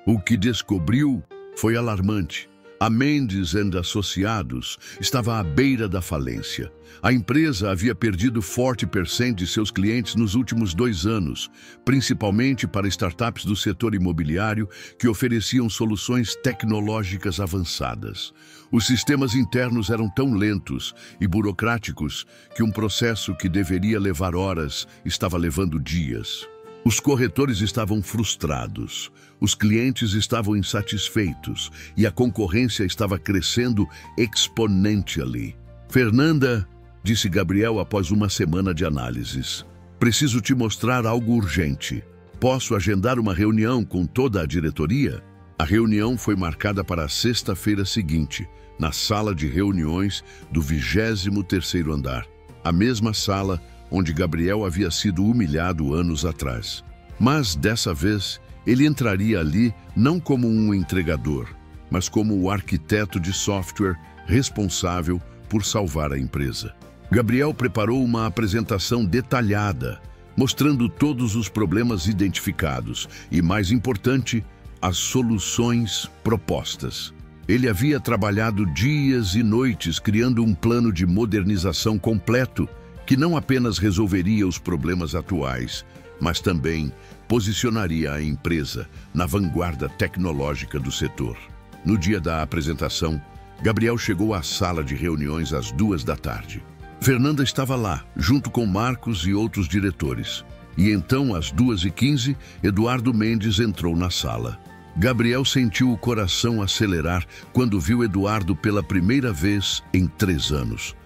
[SPEAKER 1] O que descobriu foi alarmante. A Mendes & Associados estava à beira da falência. A empresa havia perdido 40% de seus clientes nos últimos 2 anos, principalmente para startups do setor imobiliário que ofereciam soluções tecnológicas avançadas. Os sistemas internos eram tão lentos e burocráticos que um processo que deveria levar horas estava levando dias. Os corretores estavam frustrados, os clientes estavam insatisfeitos e a concorrência estava crescendo exponentially. Fernanda, disse Gabriel após uma semana de análises, preciso te mostrar algo urgente. Posso agendar uma reunião com toda a diretoria? A reunião foi marcada para a sexta-feira seguinte, na sala de reuniões do 23º andar, a mesma sala onde Gabriel havia sido humilhado anos atrás. Mas, dessa vez, ele entraria ali não como um entregador, mas como o arquiteto de software responsável por salvar a empresa. Gabriel preparou uma apresentação detalhada, mostrando todos os problemas identificados e, mais importante, as soluções propostas. Ele havia trabalhado dias e noites criando um plano de modernização completo que não apenas resolveria os problemas atuais, mas também posicionaria a empresa na vanguarda tecnológica do setor. No dia da apresentação, Gabriel chegou à sala de reuniões às 14h. Fernanda estava lá, junto com Marcos e outros diretores. E então, às 2h15, Eduardo Mendes entrou na sala. Gabriel sentiu o coração acelerar quando viu Eduardo pela primeira vez em 3 anos.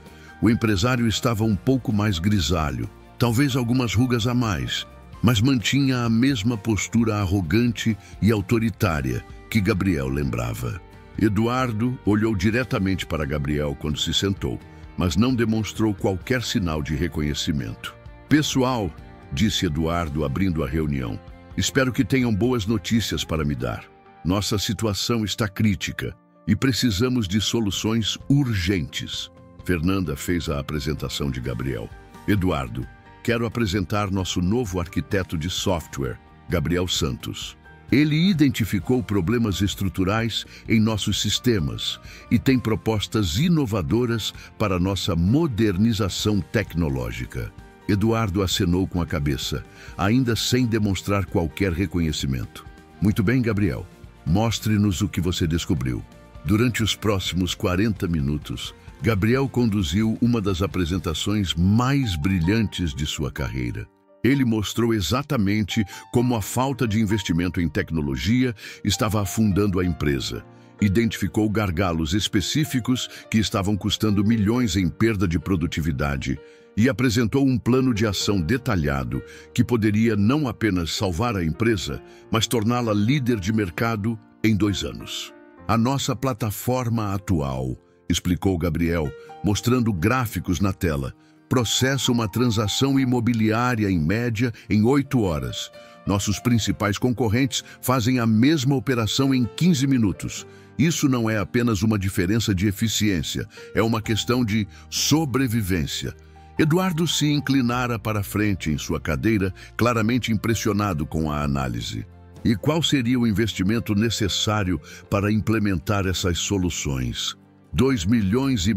[SPEAKER 1] O empresário estava um pouco mais grisalho, talvez algumas rugas a mais, mas mantinha a mesma postura arrogante e autoritária que Gabriel lembrava. Eduardo olhou diretamente para Gabriel quando se sentou, mas não demonstrou qualquer sinal de reconhecimento. Pessoal, disse Eduardo abrindo a reunião, espero que tenham boas notícias para me dar. Nossa situação está crítica e precisamos de soluções urgentes. Fernanda fez a apresentação de Gabriel. Eduardo, quero apresentar nosso novo arquiteto de software, Gabriel Santos. Ele identificou problemas estruturais em nossos sistemas e tem propostas inovadoras para nossa modernização tecnológica. Eduardo acenou com a cabeça, ainda sem demonstrar qualquer reconhecimento. Muito bem, Gabriel. Mostre-nos o que você descobriu. Durante os próximos 40 minutos, Gabriel conduziu uma das apresentações mais brilhantes de sua carreira. Ele mostrou exatamente como a falta de investimento em tecnologia estava afundando a empresa. Identificou gargalos específicos que estavam custando milhões em perda de produtividade e apresentou um plano de ação detalhado que poderia não apenas salvar a empresa, mas torná-la líder de mercado em 2 anos. A nossa plataforma atual, explicou Gabriel, mostrando gráficos na tela, processa uma transação imobiliária em média em 8 horas. Nossos principais concorrentes fazem a mesma operação em 15 minutos. Isso não é apenas uma diferença de eficiência, é uma questão de sobrevivência. Eduardo se inclinara para frente em sua cadeira, claramente impressionado com a análise. E qual seria o investimento necessário para implementar essas soluções? 2,5 milhões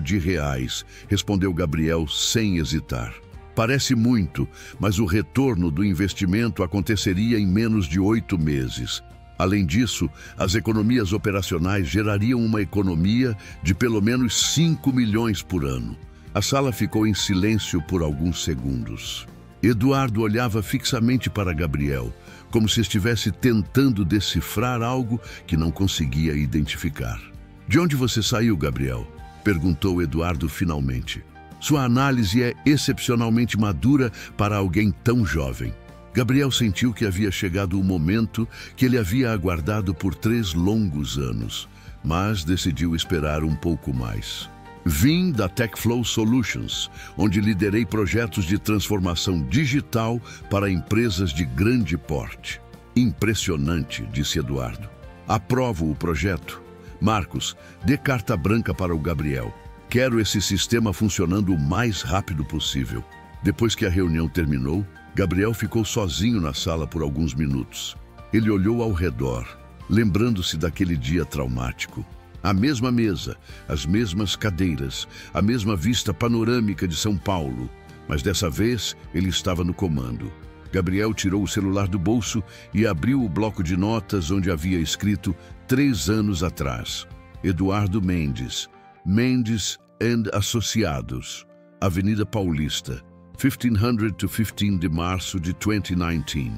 [SPEAKER 1] de reais, respondeu Gabriel sem hesitar. Parece muito, mas o retorno do investimento aconteceria em menos de 8 meses. Além disso, as economias operacionais gerariam uma economia de pelo menos 5 milhões por ano. A sala ficou em silêncio por alguns segundos. Eduardo olhava fixamente para Gabriel, como se estivesse tentando decifrar algo que não conseguia identificar. De onde você saiu, Gabriel? Perguntou Eduardo finalmente. Sua análise é excepcionalmente madura para alguém tão jovem. Gabriel sentiu que havia chegado o momento que ele havia aguardado por 3 longos anos. mas decidiu esperar um pouco mais. Vim da TechFlow Solutions, onde liderei projetos de transformação digital para empresas de grande porte. Impressionante, disse Eduardo. Aprovo o projeto. Marcos, dê carta branca para o Gabriel. Quero esse sistema funcionando o mais rápido possível. Depois que a reunião terminou, Gabriel ficou sozinho na sala por alguns minutos. Ele olhou ao redor, lembrando-se daquele dia traumático. A mesma mesa, as mesmas cadeiras, a mesma vista panorâmica de São Paulo. Mas dessa vez, ele estava no comando. Gabriel tirou o celular do bolso e abriu o bloco de notas onde havia escrito 3 anos atrás. Eduardo Mendes, Mendes & Associados, Avenida Paulista, 1500 to 15 de março de 2019.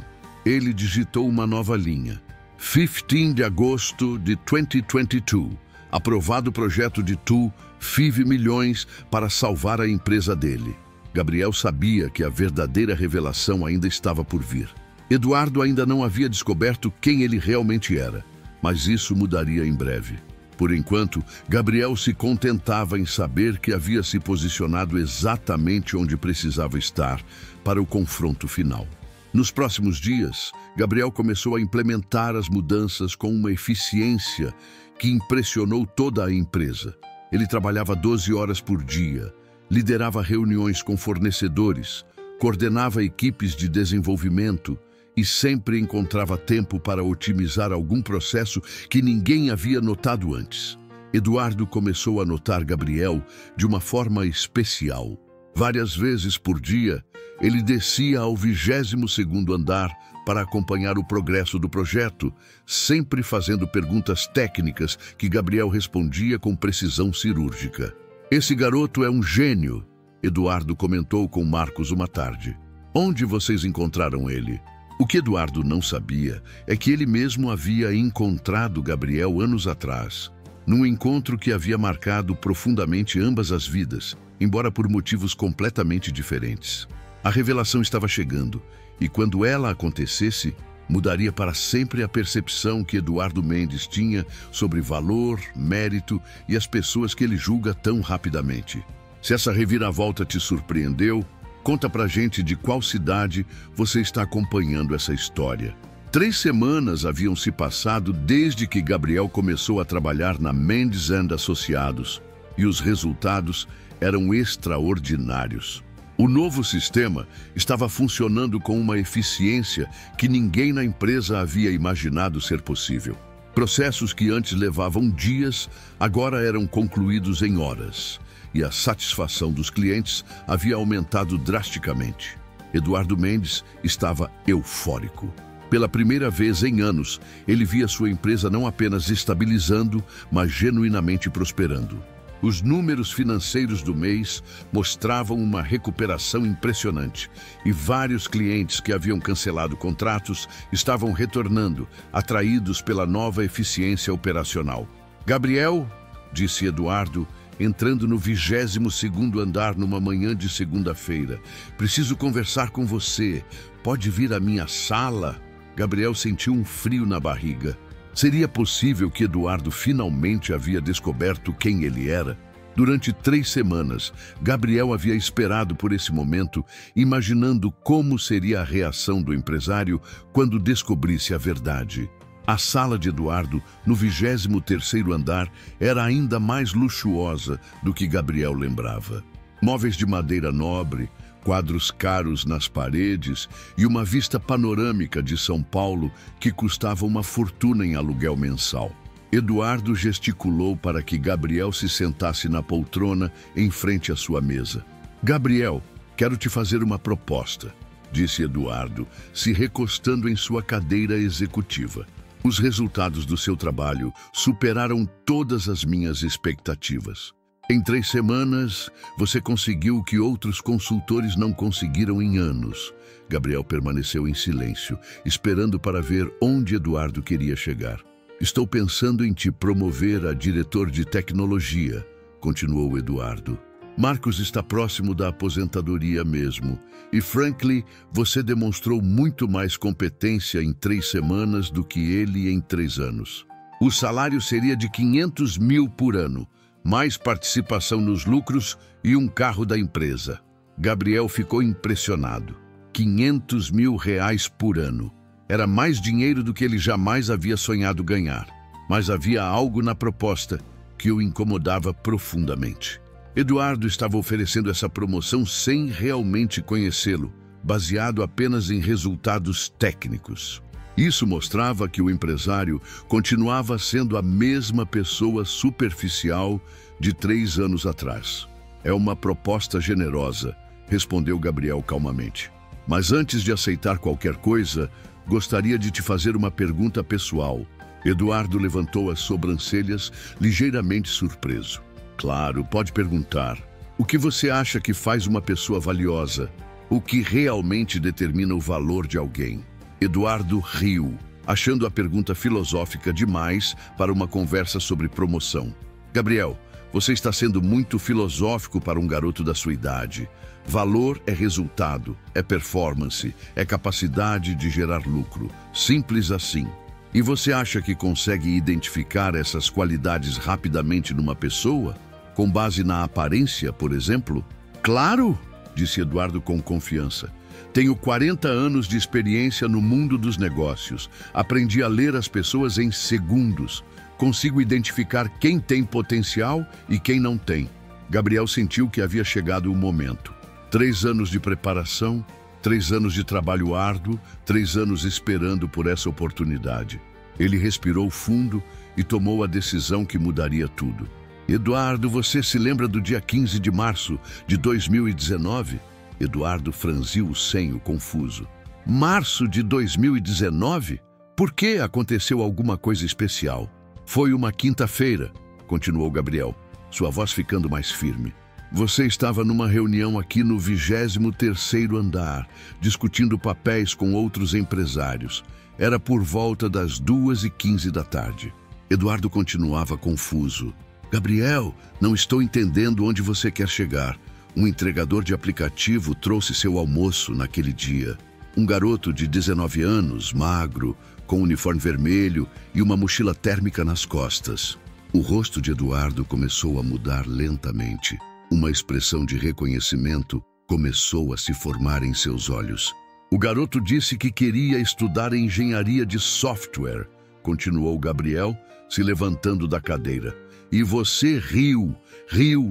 [SPEAKER 1] Ele digitou uma nova linha. 15 de agosto de 2022. Aprovado o projeto de Tu, FIV milhões para salvar a empresa dele. Gabriel sabia que a verdadeira revelação ainda estava por vir. Eduardo ainda não havia descoberto quem ele realmente era, mas isso mudaria em breve. Por enquanto, Gabriel se contentava em saber que havia se posicionado exatamente onde precisava estar para o confronto final. Nos próximos dias, Gabriel começou a implementar as mudanças com uma eficiência que impressionou toda a empresa. Ele trabalhava 12 horas por dia, liderava reuniões com fornecedores, coordenava equipes de desenvolvimento e sempre encontrava tempo para otimizar algum processo que ninguém havia notado antes. Eduardo começou a notar Gabriel de uma forma especial. Várias vezes por dia, ele descia ao 22º andar para acompanhar o progresso do projeto, sempre fazendo perguntas técnicas que Gabriel respondia com precisão cirúrgica. Esse garoto é um gênio, Eduardo comentou com Marcos uma tarde. Onde vocês encontraram ele? O que Eduardo não sabia é que ele mesmo havia encontrado Gabriel anos atrás, num encontro que havia marcado profundamente ambas as vidas, embora por motivos completamente diferentes. A revelação estava chegando, e quando ela acontecesse, mudaria para sempre a percepção que Eduardo Mendes tinha sobre valor, mérito e as pessoas que ele julga tão rapidamente. Se essa reviravolta te surpreendeu, conta pra gente de qual cidade você está acompanhando essa história. 3 semanas haviam se passado desde que Gabriel começou a trabalhar na Mendes & Associados, e os resultados eram extraordinários. O novo sistema estava funcionando com uma eficiência que ninguém na empresa havia imaginado ser possível. Processos que antes levavam dias, agora eram concluídos em horas, e a satisfação dos clientes havia aumentado drasticamente. Eduardo Mendes estava eufórico. Pela primeira vez em anos, ele via sua empresa não apenas estabilizando, mas genuinamente prosperando. Os números financeiros do mês mostravam uma recuperação impressionante e vários clientes que haviam cancelado contratos estavam retornando, atraídos pela nova eficiência operacional. Gabriel, disse Eduardo, entrando no 22º andar numa manhã de segunda-feira. Preciso conversar com você. Pode vir à minha sala? Gabriel sentiu um frio na barriga. Seria possível que Eduardo finalmente havia descoberto quem ele era? Durante 3 semanas, Gabriel havia esperado por esse momento, imaginando como seria a reação do empresário quando descobrisse a verdade. A sala de Eduardo, no 23º andar, era ainda mais luxuosa do que Gabriel lembrava. Móveis de madeira nobre, quadros caros nas paredes e uma vista panorâmica de São Paulo que custava uma fortuna em aluguel mensal. Eduardo gesticulou para que Gabriel se sentasse na poltrona em frente à sua mesa. Gabriel, quero te fazer uma proposta, disse Eduardo, se recostando em sua cadeira executiva. Os resultados do seu trabalho superaram todas as minhas expectativas. Em 3 semanas, você conseguiu o que outros consultores não conseguiram em anos. Gabriel permaneceu em silêncio, esperando para ver onde Eduardo queria chegar. Estou pensando em te promover a diretor de tecnologia, continuou Eduardo. Marcos está próximo da aposentadoria mesmo. E, frankly, você demonstrou muito mais competência em 3 semanas do que ele em 3 anos. O salário seria de 500 mil por ano, mais participação nos lucros e um carro da empresa. Gabriel ficou impressionado. 500 mil reais por ano. Era mais dinheiro do que ele jamais havia sonhado ganhar. Mas havia algo na proposta que o incomodava profundamente. Eduardo estava oferecendo essa promoção sem realmente conhecê-lo, baseado apenas em resultados técnicos. Isso mostrava que o empresário continuava sendo a mesma pessoa superficial de 3 anos atrás. É uma proposta generosa, respondeu Gabriel calmamente. Mas antes de aceitar qualquer coisa, gostaria de te fazer uma pergunta pessoal. Eduardo levantou as sobrancelhas, ligeiramente surpreso. Claro, pode perguntar. O que você acha que faz uma pessoa valiosa? O que realmente determina o valor de alguém? Eduardo riu, achando a pergunta filosófica demais para uma conversa sobre promoção. Gabriel, você está sendo muito filosófico para um garoto da sua idade. Valor é resultado, é performance, é capacidade de gerar lucro. Simples assim. E você acha que consegue identificar essas qualidades rapidamente numa pessoa? Com base na aparência, por exemplo? Claro, disse Eduardo com confiança. Tenho 40 anos de experiência no mundo dos negócios. Aprendi a ler as pessoas em segundos. Consigo identificar quem tem potencial e quem não tem. Gabriel sentiu que havia chegado o momento. 3 anos de preparação, 3 anos de trabalho árduo, 3 anos esperando por essa oportunidade. Ele respirou fundo e tomou a decisão que mudaria tudo. Eduardo, você se lembra do dia 15 de março de 2019? Eduardo franziu o senho, confuso. Março de 2019? Por que aconteceu alguma coisa especial? Foi uma quinta-feira, continuou Gabriel, sua voz ficando mais firme. Você estava numa reunião aqui no 23º andar, discutindo papéis com outros empresários. Era por volta das 2h15 da tarde. Eduardo continuava confuso. Gabriel, não estou entendendo onde você quer chegar. Um entregador de aplicativo trouxe seu almoço naquele dia. Um garoto de 19 anos, magro, com uniforme vermelho e uma mochila térmica nas costas. O rosto de Eduardo começou a mudar lentamente. Uma expressão de reconhecimento começou a se formar em seus olhos. O garoto disse que queria estudar engenharia de software, continuou Gabriel, se levantando da cadeira. E você riu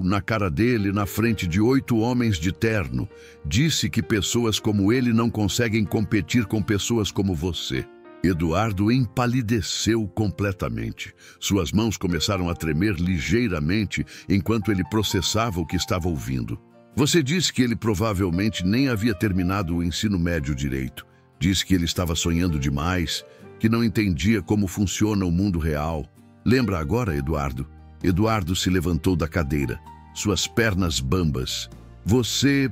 [SPEAKER 1] na cara dele na frente de 8 homens de terno. Disse que pessoas como ele não conseguem competir com pessoas como você. Eduardo empalideceu completamente. Suas mãos começaram a tremer ligeiramente enquanto ele processava o que estava ouvindo. Você disse que ele provavelmente nem havia terminado o ensino médio direito. Disse que ele estava sonhando demais, que não entendia como funciona o mundo real. Lembra agora, Eduardo? Eduardo se levantou da cadeira, suas pernas bambas. Você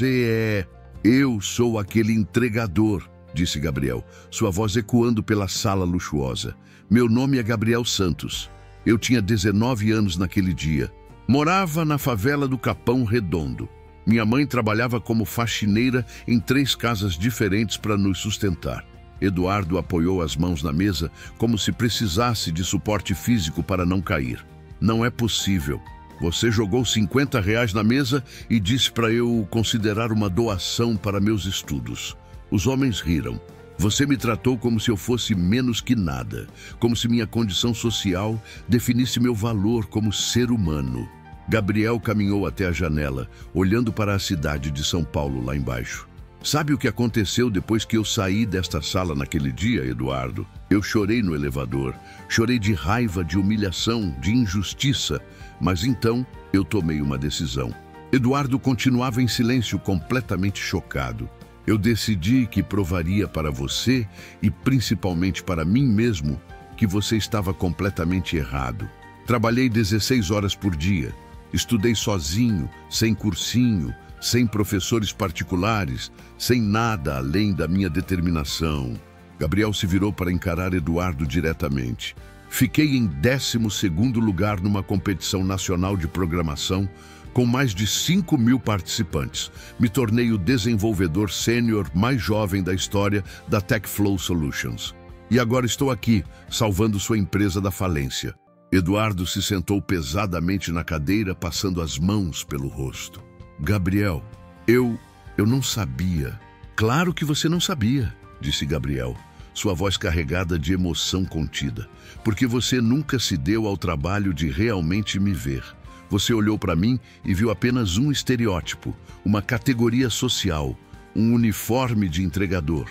[SPEAKER 1] é... Eu sou aquele entregador, disse Gabriel, sua voz ecoando pela sala luxuosa. Meu nome é Gabriel Santos. Eu tinha 19 anos naquele dia. Morava na favela do Capão Redondo. Minha mãe trabalhava como faxineira em 3 casas diferentes para nos sustentar. Eduardo apoiou as mãos na mesa como se precisasse de suporte físico para não cair. Não é possível. Você jogou R$50 na mesa e disse para eu considerar uma doação para meus estudos. Os homens riram. Você me tratou como se eu fosse menos que nada, como se minha condição social definisse meu valor como ser humano. Gabriel caminhou até a janela, olhando para a cidade de São Paulo lá embaixo. Sabe o que aconteceu depois que eu saí desta sala naquele dia, Eduardo? Eu chorei no elevador, chorei de raiva, de humilhação, de injustiça, mas então eu tomei uma decisão. Eduardo continuava em silêncio, completamente chocado. Eu decidi que provaria para você e principalmente para mim mesmo que você estava completamente errado. Trabalhei 16 horas por dia, estudei sozinho, sem cursinho, sem professores particulares, sem nada além da minha determinação. Gabriel se virou para encarar Eduardo diretamente. Fiquei em 12º lugar numa competição nacional de programação com mais de 5.000 participantes. Me tornei o desenvolvedor sênior mais jovem da história da TechFlow Solutions. E agora estou aqui, salvando sua empresa da falência. Eduardo se sentou pesadamente na cadeira, passando as mãos pelo rosto. Gabriel, eu não sabia. Claro que você não sabia, disse Gabriel, sua voz carregada de emoção contida, porque você nunca se deu ao trabalho de realmente me ver. Você olhou para mim e viu apenas um estereótipo, uma categoria social, um uniforme de entregador.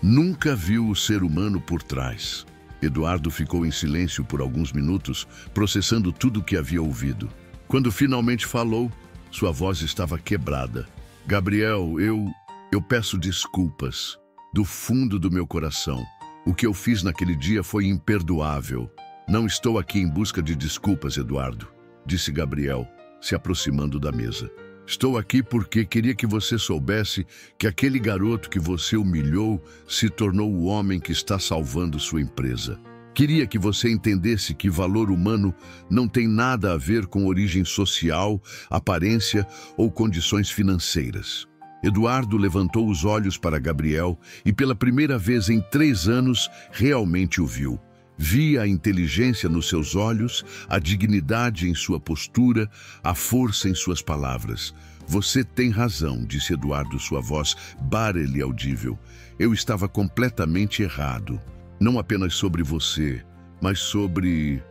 [SPEAKER 1] Nunca viu o ser humano por trás. Eduardo ficou em silêncio por alguns minutos, processando tudo o que havia ouvido. Quando finalmente falou, sua voz estava quebrada. Gabriel, eu peço desculpas, do fundo do meu coração. O que eu fiz naquele dia foi imperdoável. Não estou aqui em busca de desculpas, Eduardo, disse Gabriel, se aproximando da mesa. Estou aqui porque queria que você soubesse que aquele garoto que você humilhou se tornou o homem que está salvando sua empresa. Queria que você entendesse que valor humano não tem nada a ver com origem social, aparência ou condições financeiras. Eduardo levantou os olhos para Gabriel e pela primeira vez em 3 anos realmente o viu. Via a inteligência nos seus olhos, a dignidade em sua postura, a força em suas palavras. Você tem razão, disse Eduardo, sua voz barely audível. Eu estava completamente errado. Não apenas sobre você, mas sobre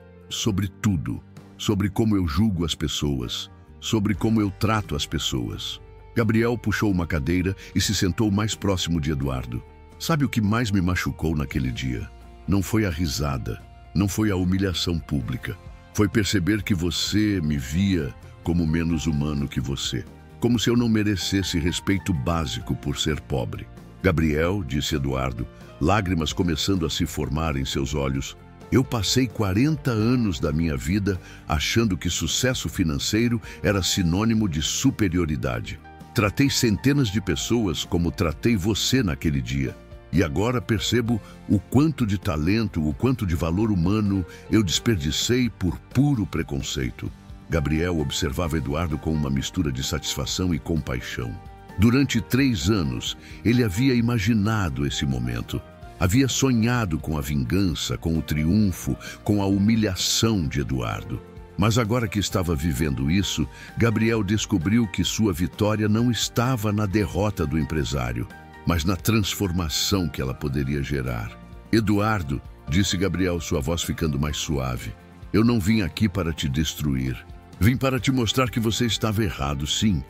[SPEAKER 1] tudo. Sobre como eu julgo as pessoas, sobre como eu trato as pessoas. Gabriel puxou uma cadeira e se sentou mais próximo de Eduardo. Sabe o que mais me machucou naquele dia? Não foi a risada, não foi a humilhação pública. Foi perceber que você me via como menos humano que você. Como se eu não merecesse respeito básico por ser pobre. Gabriel, disse Eduardo, lágrimas começando a se formar em seus olhos. Eu passei 40 anos da minha vida achando que sucesso financeiro era sinônimo de superioridade. Tratei centenas de pessoas como tratei você naquele dia. E agora percebo o quanto de talento, o quanto de valor humano eu desperdicei por puro preconceito. Gabriel observava Eduardo com uma mistura de satisfação e compaixão. Durante 3 anos, ele havia imaginado esse momento. Havia sonhado com a vingança, com o triunfo, com a humilhação de Eduardo. Mas agora que estava vivendo isso, Gabriel descobriu que sua vitória não estava na derrota do empresário, mas na transformação que ela poderia gerar. Eduardo, disse Gabriel, sua voz ficando mais suave, eu não vim aqui para te destruir. Vim para te mostrar que você estava errado, sim,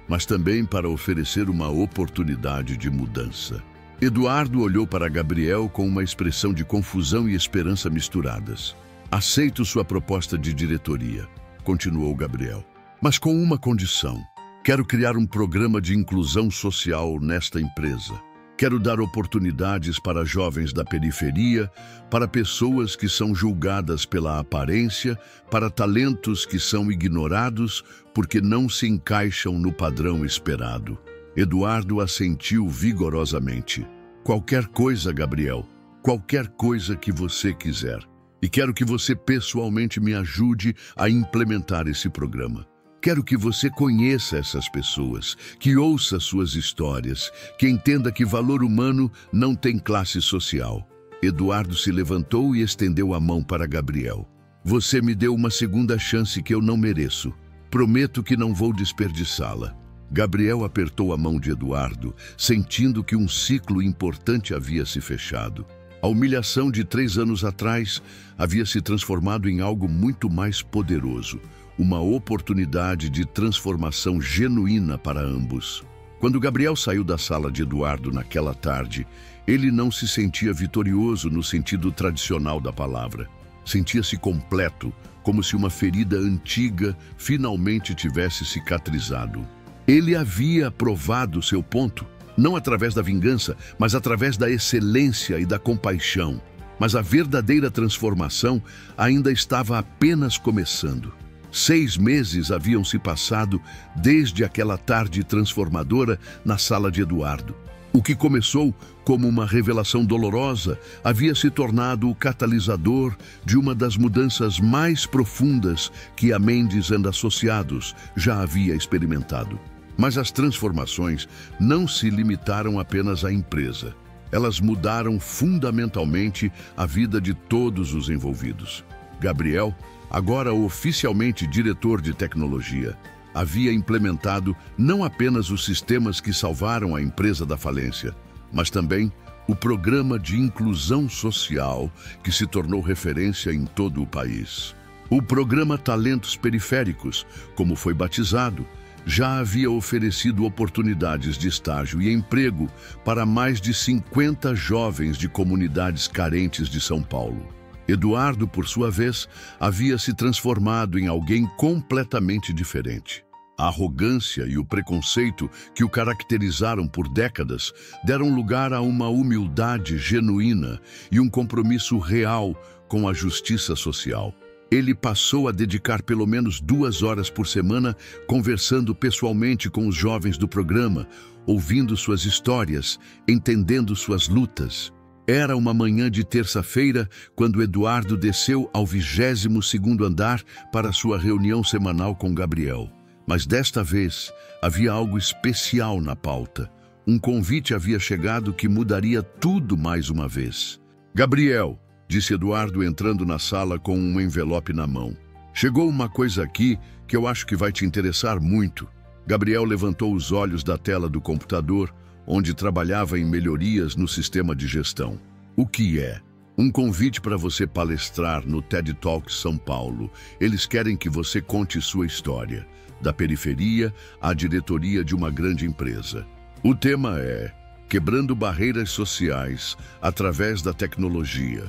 [SPEAKER 1] mas também para oferecer uma oportunidade de mudança. Eduardo olhou para Gabriel com uma expressão de confusão e esperança misturadas. Aceito sua proposta de diretoria, continuou Gabriel, mas com uma condição. Quero criar um programa de inclusão social nesta empresa. Quero dar oportunidades para jovens da periferia, para pessoas que são julgadas pela aparência, para talentos que são ignorados porque não se encaixam no padrão esperado. Eduardo assentiu vigorosamente. Qualquer coisa, Gabriel, qualquer coisa que você quiser. E quero que você pessoalmente me ajude a implementar esse programa. Quero que você conheça essas pessoas, que ouça suas histórias, que entenda que valor humano não tem classe social. Eduardo se levantou e estendeu a mão para Gabriel. Você me deu uma segunda chance que eu não mereço. Prometo que não vou desperdiçá-la. Gabriel apertou a mão de Eduardo, sentindo que um ciclo importante havia se fechado. A humilhação de 3 anos atrás havia se transformado em algo muito mais poderoso. Uma oportunidade de transformação genuína para ambos. Quando Gabriel saiu da sala de Eduardo naquela tarde, ele não se sentia vitorioso no sentido tradicional da palavra. Sentia-se completo, como se uma ferida antiga finalmente tivesse cicatrizado. Ele havia provado seu ponto, não através da vingança, mas através da excelência e da compaixão. Mas a verdadeira transformação ainda estava apenas começando. 6 meses haviam se passado desde aquela tarde transformadora na sala de Eduardo. O que começou como uma revelação dolorosa havia se tornado o catalisador de uma das mudanças mais profundas que a Mendes and Associados já havia experimentado. Mas as transformações não se limitaram apenas à empresa. Elas mudaram fundamentalmente a vida de todos os envolvidos. Gabriel, agora oficialmente diretor de tecnologia, havia implementado não apenas os sistemas que salvaram a empresa da falência, mas também o programa de inclusão social que se tornou referência em todo o país. O programa Talentos Periféricos, como foi batizado, já havia oferecido oportunidades de estágio e emprego para mais de 50 jovens de comunidades carentes de São Paulo. Eduardo, por sua vez, havia se transformado em alguém completamente diferente. A arrogância e o preconceito que o caracterizaram por décadas deram lugar a uma humildade genuína e um compromisso real com a justiça social. Ele passou a dedicar pelo menos 2 horas por semana conversando pessoalmente com os jovens do programa, ouvindo suas histórias, entendendo suas lutas. Era uma manhã de terça-feira quando Eduardo desceu ao 22º andar para sua reunião semanal com Gabriel. Mas desta vez havia algo especial na pauta. Um convite havia chegado que mudaria tudo mais uma vez. Gabriel, disse Eduardo entrando na sala com um envelope na mão. Chegou uma coisa aqui que eu acho que vai te interessar muito. Gabriel levantou os olhos da tela do computador, onde trabalhava em melhorias no sistema de gestão. O que é? Um convite para você palestrar no TED Talks São Paulo. Eles querem que você conte sua história, da periferia à diretoria de uma grande empresa. O tema é Quebrando Barreiras Sociais através da Tecnologia.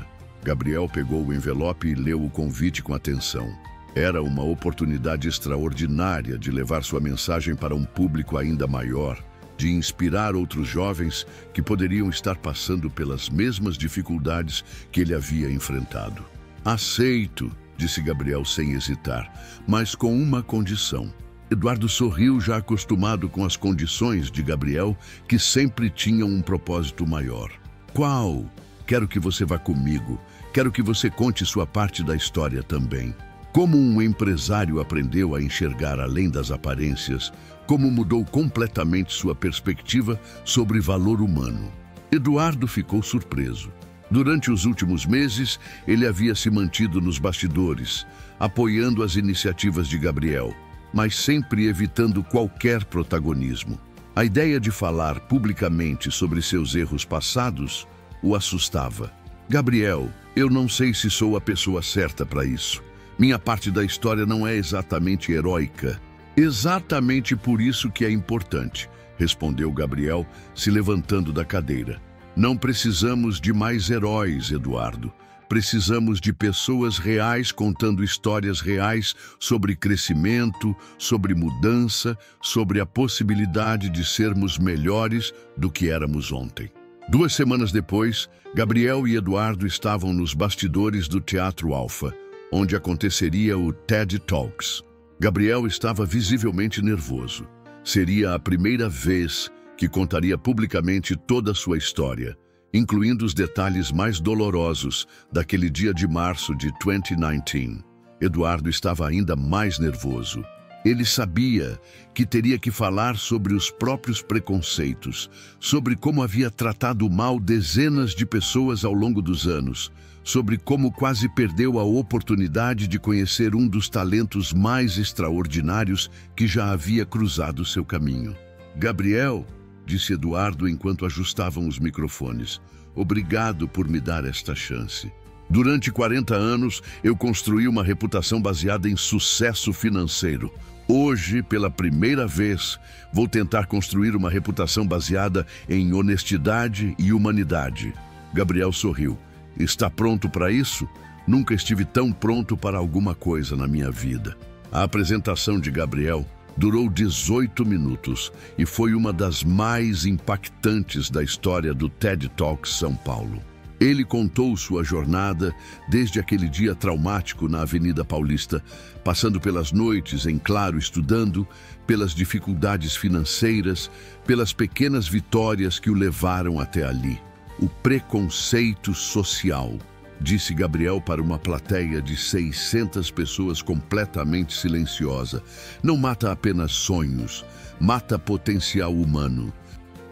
[SPEAKER 1] Gabriel pegou o envelope e leu o convite com atenção. Era uma oportunidade extraordinária de levar sua mensagem para um público ainda maior, de inspirar outros jovens que poderiam estar passando pelas mesmas dificuldades que ele havia enfrentado. Aceito, disse Gabriel sem hesitar, mas com uma condição. Eduardo sorriu, já acostumado com as condições de Gabriel, que sempre tinham um propósito maior. Qual? Quero que você vá comigo. Quero que você conte sua parte da história também. Como um empresário aprendeu a enxergar além das aparências, como mudou completamente sua perspectiva sobre valor humano. Eduardo ficou surpreso. Durante os últimos meses, ele havia se mantido nos bastidores, apoiando as iniciativas de Gabriel, mas sempre evitando qualquer protagonismo. A ideia de falar publicamente sobre seus erros passados o assustava. Gabriel, eu não sei se sou a pessoa certa para isso. Minha parte da história não é exatamente heróica. Exatamente por isso que é importante, respondeu Gabriel, se levantando da cadeira. Não precisamos de mais heróis, Eduardo. Precisamos de pessoas reais contando histórias reais sobre crescimento, sobre mudança, sobre a possibilidade de sermos melhores do que éramos ontem. 2 semanas depois, Gabriel e Eduardo estavam nos bastidores do Teatro Alfa, onde aconteceria o TED Talks. Gabriel estava visivelmente nervoso. Seria a primeira vez que contaria publicamente toda a sua história, incluindo os detalhes mais dolorosos daquele dia de março de 2019. Eduardo estava ainda mais nervoso. Ele sabia que teria que falar sobre os próprios preconceitos, sobre como havia tratado mal dezenas de pessoas ao longo dos anos, sobre como quase perdeu a oportunidade de conhecer um dos talentos mais extraordinários que já havia cruzado seu caminho. Gabriel, disse Eduardo enquanto ajustavam os microfones, obrigado por me dar esta chance. Durante 40 anos, eu construí uma reputação baseada em sucesso financeiro. Hoje, pela primeira vez, vou tentar construir uma reputação baseada em honestidade e humanidade. Gabriel sorriu. Está pronto para isso? Nunca estive tão pronto para alguma coisa na minha vida. A apresentação de Gabriel durou 18 minutos e foi uma das mais impactantes da história do TED Talks São Paulo. Ele contou sua jornada desde aquele dia traumático na Avenida Paulista, passando pelas noites em claro estudando, pelas dificuldades financeiras, pelas pequenas vitórias que o levaram até ali. O preconceito social, disse Gabriel para uma plateia de 600 pessoas completamente silenciosa, não mata apenas sonhos, mata potencial humano.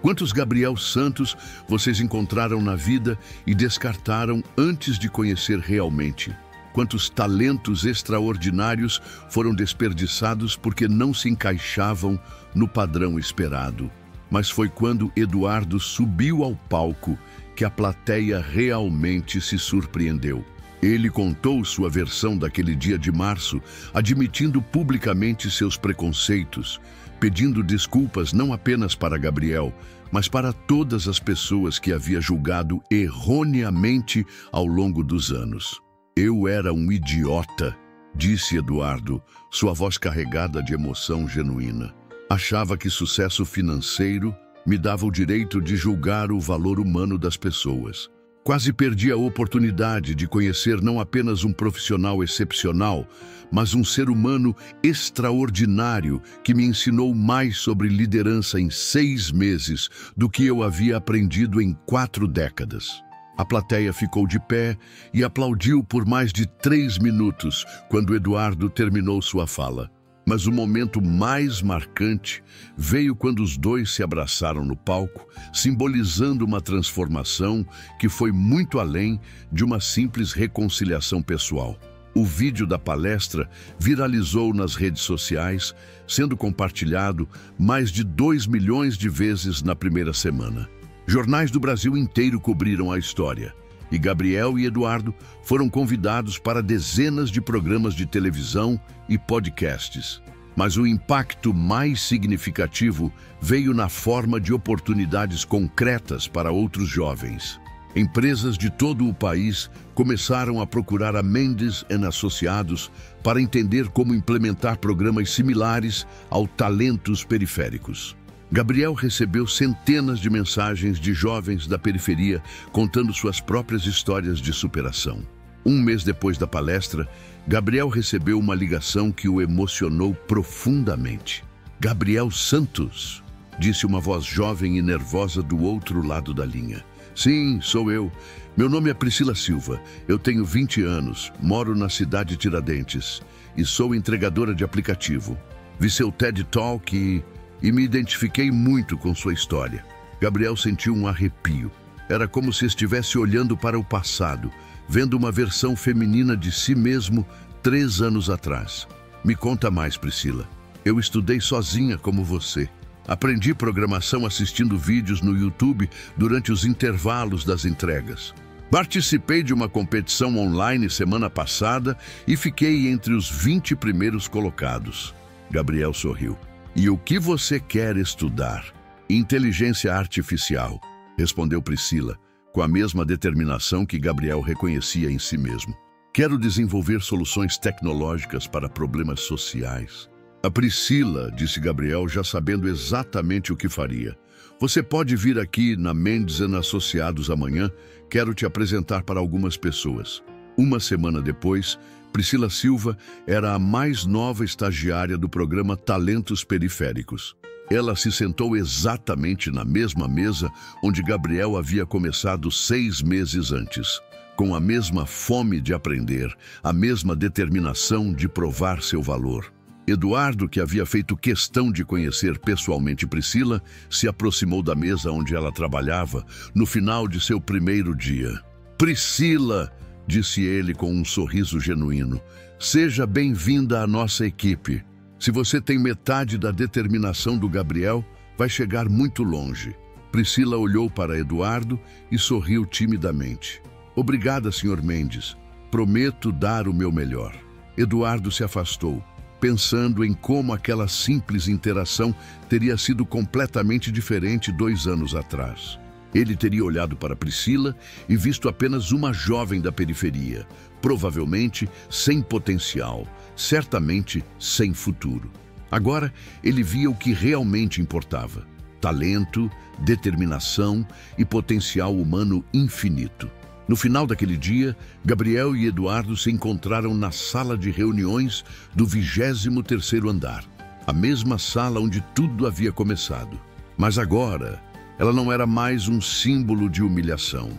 [SPEAKER 1] Quantos Gabriel Santos vocês encontraram na vida e descartaram antes de conhecer realmente? Quantos talentos extraordinários foram desperdiçados porque não se encaixavam no padrão esperado? Mas foi quando Eduardo subiu ao palco que a plateia realmente se surpreendeu. Ele contou sua versão daquele dia de março, admitindo publicamente seus preconceitos, pedindo desculpas não apenas para Gabriel, mas para todas as pessoas que havia julgado erroneamente ao longo dos anos. Eu era um idiota, disse Eduardo, sua voz carregada de emoção genuína. Achava que sucesso financeiro me dava o direito de julgar o valor humano das pessoas. Quase perdi a oportunidade de conhecer não apenas um profissional excepcional, mas um ser humano extraordinário que me ensinou mais sobre liderança em 6 meses do que eu havia aprendido em 4 décadas. A plateia ficou de pé e aplaudiu por mais de 3 minutos quando Eduardo terminou sua fala. Mas o momento mais marcante veio quando os dois se abraçaram no palco, simbolizando uma transformação que foi muito além de uma simples reconciliação pessoal. O vídeo da palestra viralizou nas redes sociais, sendo compartilhado mais de 2 milhões de vezes na primeira semana. Jornais do Brasil inteiro cobriram a história. E Gabriel e Eduardo foram convidados para dezenas de programas de televisão e podcasts. Mas o impacto mais significativo veio na forma de oportunidades concretas para outros jovens. Empresas de todo o país começaram a procurar a Mendes & Associados para entender como implementar programas similares ao Talentos Periféricos. Gabriel recebeu centenas de mensagens de jovens da periferia contando suas próprias histórias de superação. Um mês depois da palestra, Gabriel recebeu uma ligação que o emocionou profundamente. Gabriel Santos, disse uma voz jovem e nervosa do outro lado da linha. Sim, sou eu. Meu nome é Priscila Silva. Eu tenho 20 anos, moro na cidade de Tiradentes e sou entregadora de aplicativo. Vi seu TED Talk e me identifiquei muito com sua história. Gabriel sentiu um arrepio. Era como se estivesse olhando para o passado, vendo uma versão feminina de si mesmo 3 anos atrás. Me conta mais, Priscila. Eu estudei sozinha como você. Aprendi programação assistindo vídeos no YouTube durante os intervalos das entregas. Participei de uma competição online semana passada e fiquei entre os 20 primeiros colocados. Gabriel sorriu. E o que você quer estudar? Inteligência artificial, respondeu Priscila, com a mesma determinação que Gabriel reconhecia em si mesmo. Quero desenvolver soluções tecnológicas para problemas sociais. A Priscila, disse Gabriel, já sabendo exatamente o que faria. Você pode vir aqui na Mendes & Associados amanhã, quero te apresentar para algumas pessoas. Uma semana depois, Priscila Silva era a mais nova estagiária do programa Talentos Periféricos. Ela se sentou exatamente na mesma mesa onde Gabriel havia começado 6 meses antes, com a mesma fome de aprender, a mesma determinação de provar seu valor. Eduardo, que havia feito questão de conhecer pessoalmente Priscila, se aproximou da mesa onde ela trabalhava no final de seu primeiro dia. Priscila, disse ele com um sorriso genuíno, seja bem-vinda à nossa equipe. Se você tem metade da determinação do Gabriel, vai chegar muito longe. Priscila olhou para Eduardo e sorriu timidamente. Obrigada, Sr. Mendes. Prometo dar o meu melhor. Eduardo se afastou, pensando em como aquela simples interação teria sido completamente diferente 2 anos atrás. Ele teria olhado para Priscila e visto apenas uma jovem da periferia, provavelmente sem potencial, certamente sem futuro. Agora, ele via o que realmente importava: talento, determinação e potencial humano infinito. No final daquele dia, Gabriel e Eduardo se encontraram na sala de reuniões do 23º andar, a mesma sala onde tudo havia começado. Mas agora, ela não era mais um símbolo de humilhação.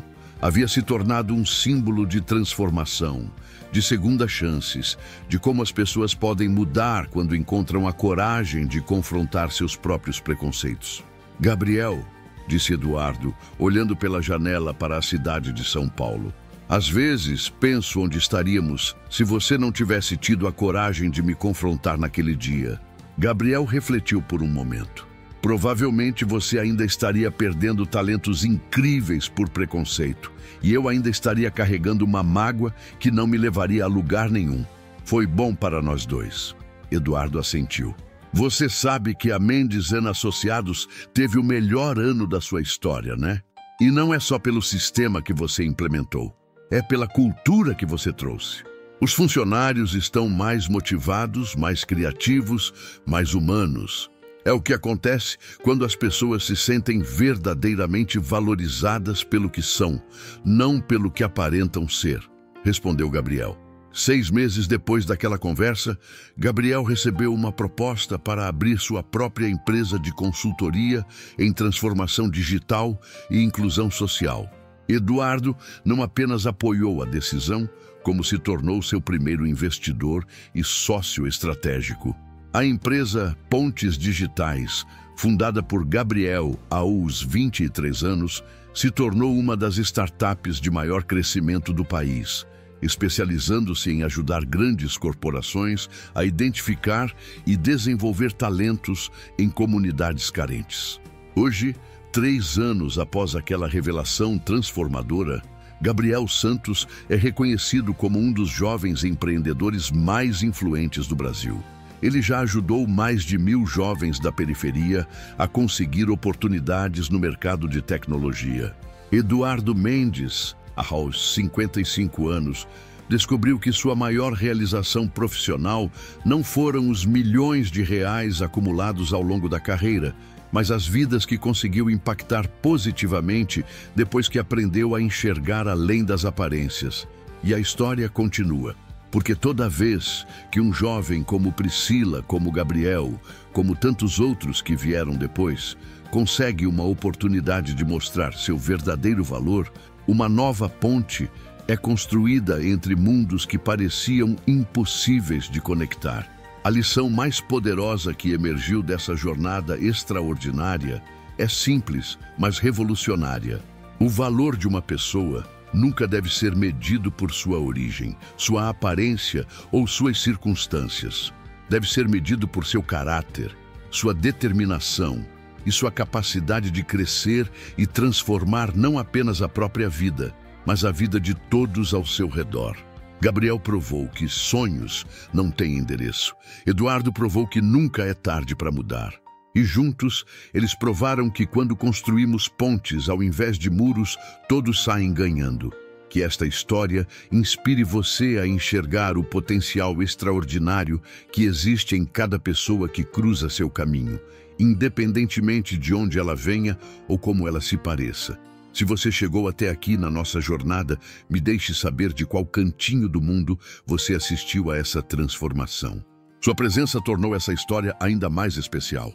[SPEAKER 1] Havia se tornado um símbolo de transformação, de segundas chances, de como as pessoas podem mudar quando encontram a coragem de confrontar seus próprios preconceitos. Gabriel, disse Eduardo, olhando pela janela para a cidade de São Paulo. Às vezes, penso onde estaríamos se você não tivesse tido a coragem de me confrontar naquele dia. Gabriel refletiu por um momento. Provavelmente você ainda estaria perdendo talentos incríveis por preconceito, e eu ainda estaria carregando uma mágoa que não me levaria a lugar nenhum. Foi bom para nós dois. Eduardo assentiu. Você sabe que a Mendes Associados teve o melhor ano da sua história, né? E não é só pelo sistema que você implementou. É pela cultura que você trouxe. Os funcionários estão mais motivados, mais criativos, mais humanos. É o que acontece quando as pessoas se sentem verdadeiramente valorizadas pelo que são, não pelo que aparentam ser, respondeu Gabriel. 6 meses depois daquela conversa, Gabriel recebeu uma proposta para abrir sua própria empresa de consultoria em transformação digital e inclusão social. Eduardo não apenas apoiou a decisão, como se tornou seu primeiro investidor e sócio estratégico. A empresa Pontes Digitais, fundada por Gabriel aos 23 anos, se tornou uma das startups de maior crescimento do país, especializando-se em ajudar grandes corporações a identificar e desenvolver talentos em comunidades carentes. Hoje, 3 anos após aquela revelação transformadora, Gabriel Santos é reconhecido como um dos jovens empreendedores mais influentes do Brasil. Ele já ajudou mais de 1.000 jovens da periferia a conseguir oportunidades no mercado de tecnologia. Eduardo Mendes, aos 55 anos, descobriu que sua maior realização profissional não foram os milhões de reais acumulados ao longo da carreira, mas as vidas que conseguiu impactar positivamente depois que aprendeu a enxergar além das aparências. E a história continua, porque toda vez que um jovem como Priscila, como Gabriel, como tantos outros que vieram depois, consegue uma oportunidade de mostrar seu verdadeiro valor, uma nova ponte é construída entre mundos que pareciam impossíveis de conectar. A lição mais poderosa que emergiu dessa jornada extraordinária é simples, mas revolucionária. O valor de uma pessoa nunca deve ser medido por sua origem, sua aparência ou suas circunstâncias. Deve ser medido por seu caráter, sua determinação e sua capacidade de crescer e transformar não apenas a própria vida, mas a vida de todos ao seu redor. Gabriel provou que sonhos não têm endereço. Eduardo provou que nunca é tarde para mudar. E juntos, eles provaram que quando construímos pontes ao invés de muros, todos saem ganhando. Que esta história inspire você a enxergar o potencial extraordinário que existe em cada pessoa que cruza seu caminho, independentemente de onde ela venha ou como ela se pareça. Se você chegou até aqui na nossa jornada, me deixe saber de qual cantinho do mundo você assistiu a essa transformação. Sua presença tornou essa história ainda mais especial.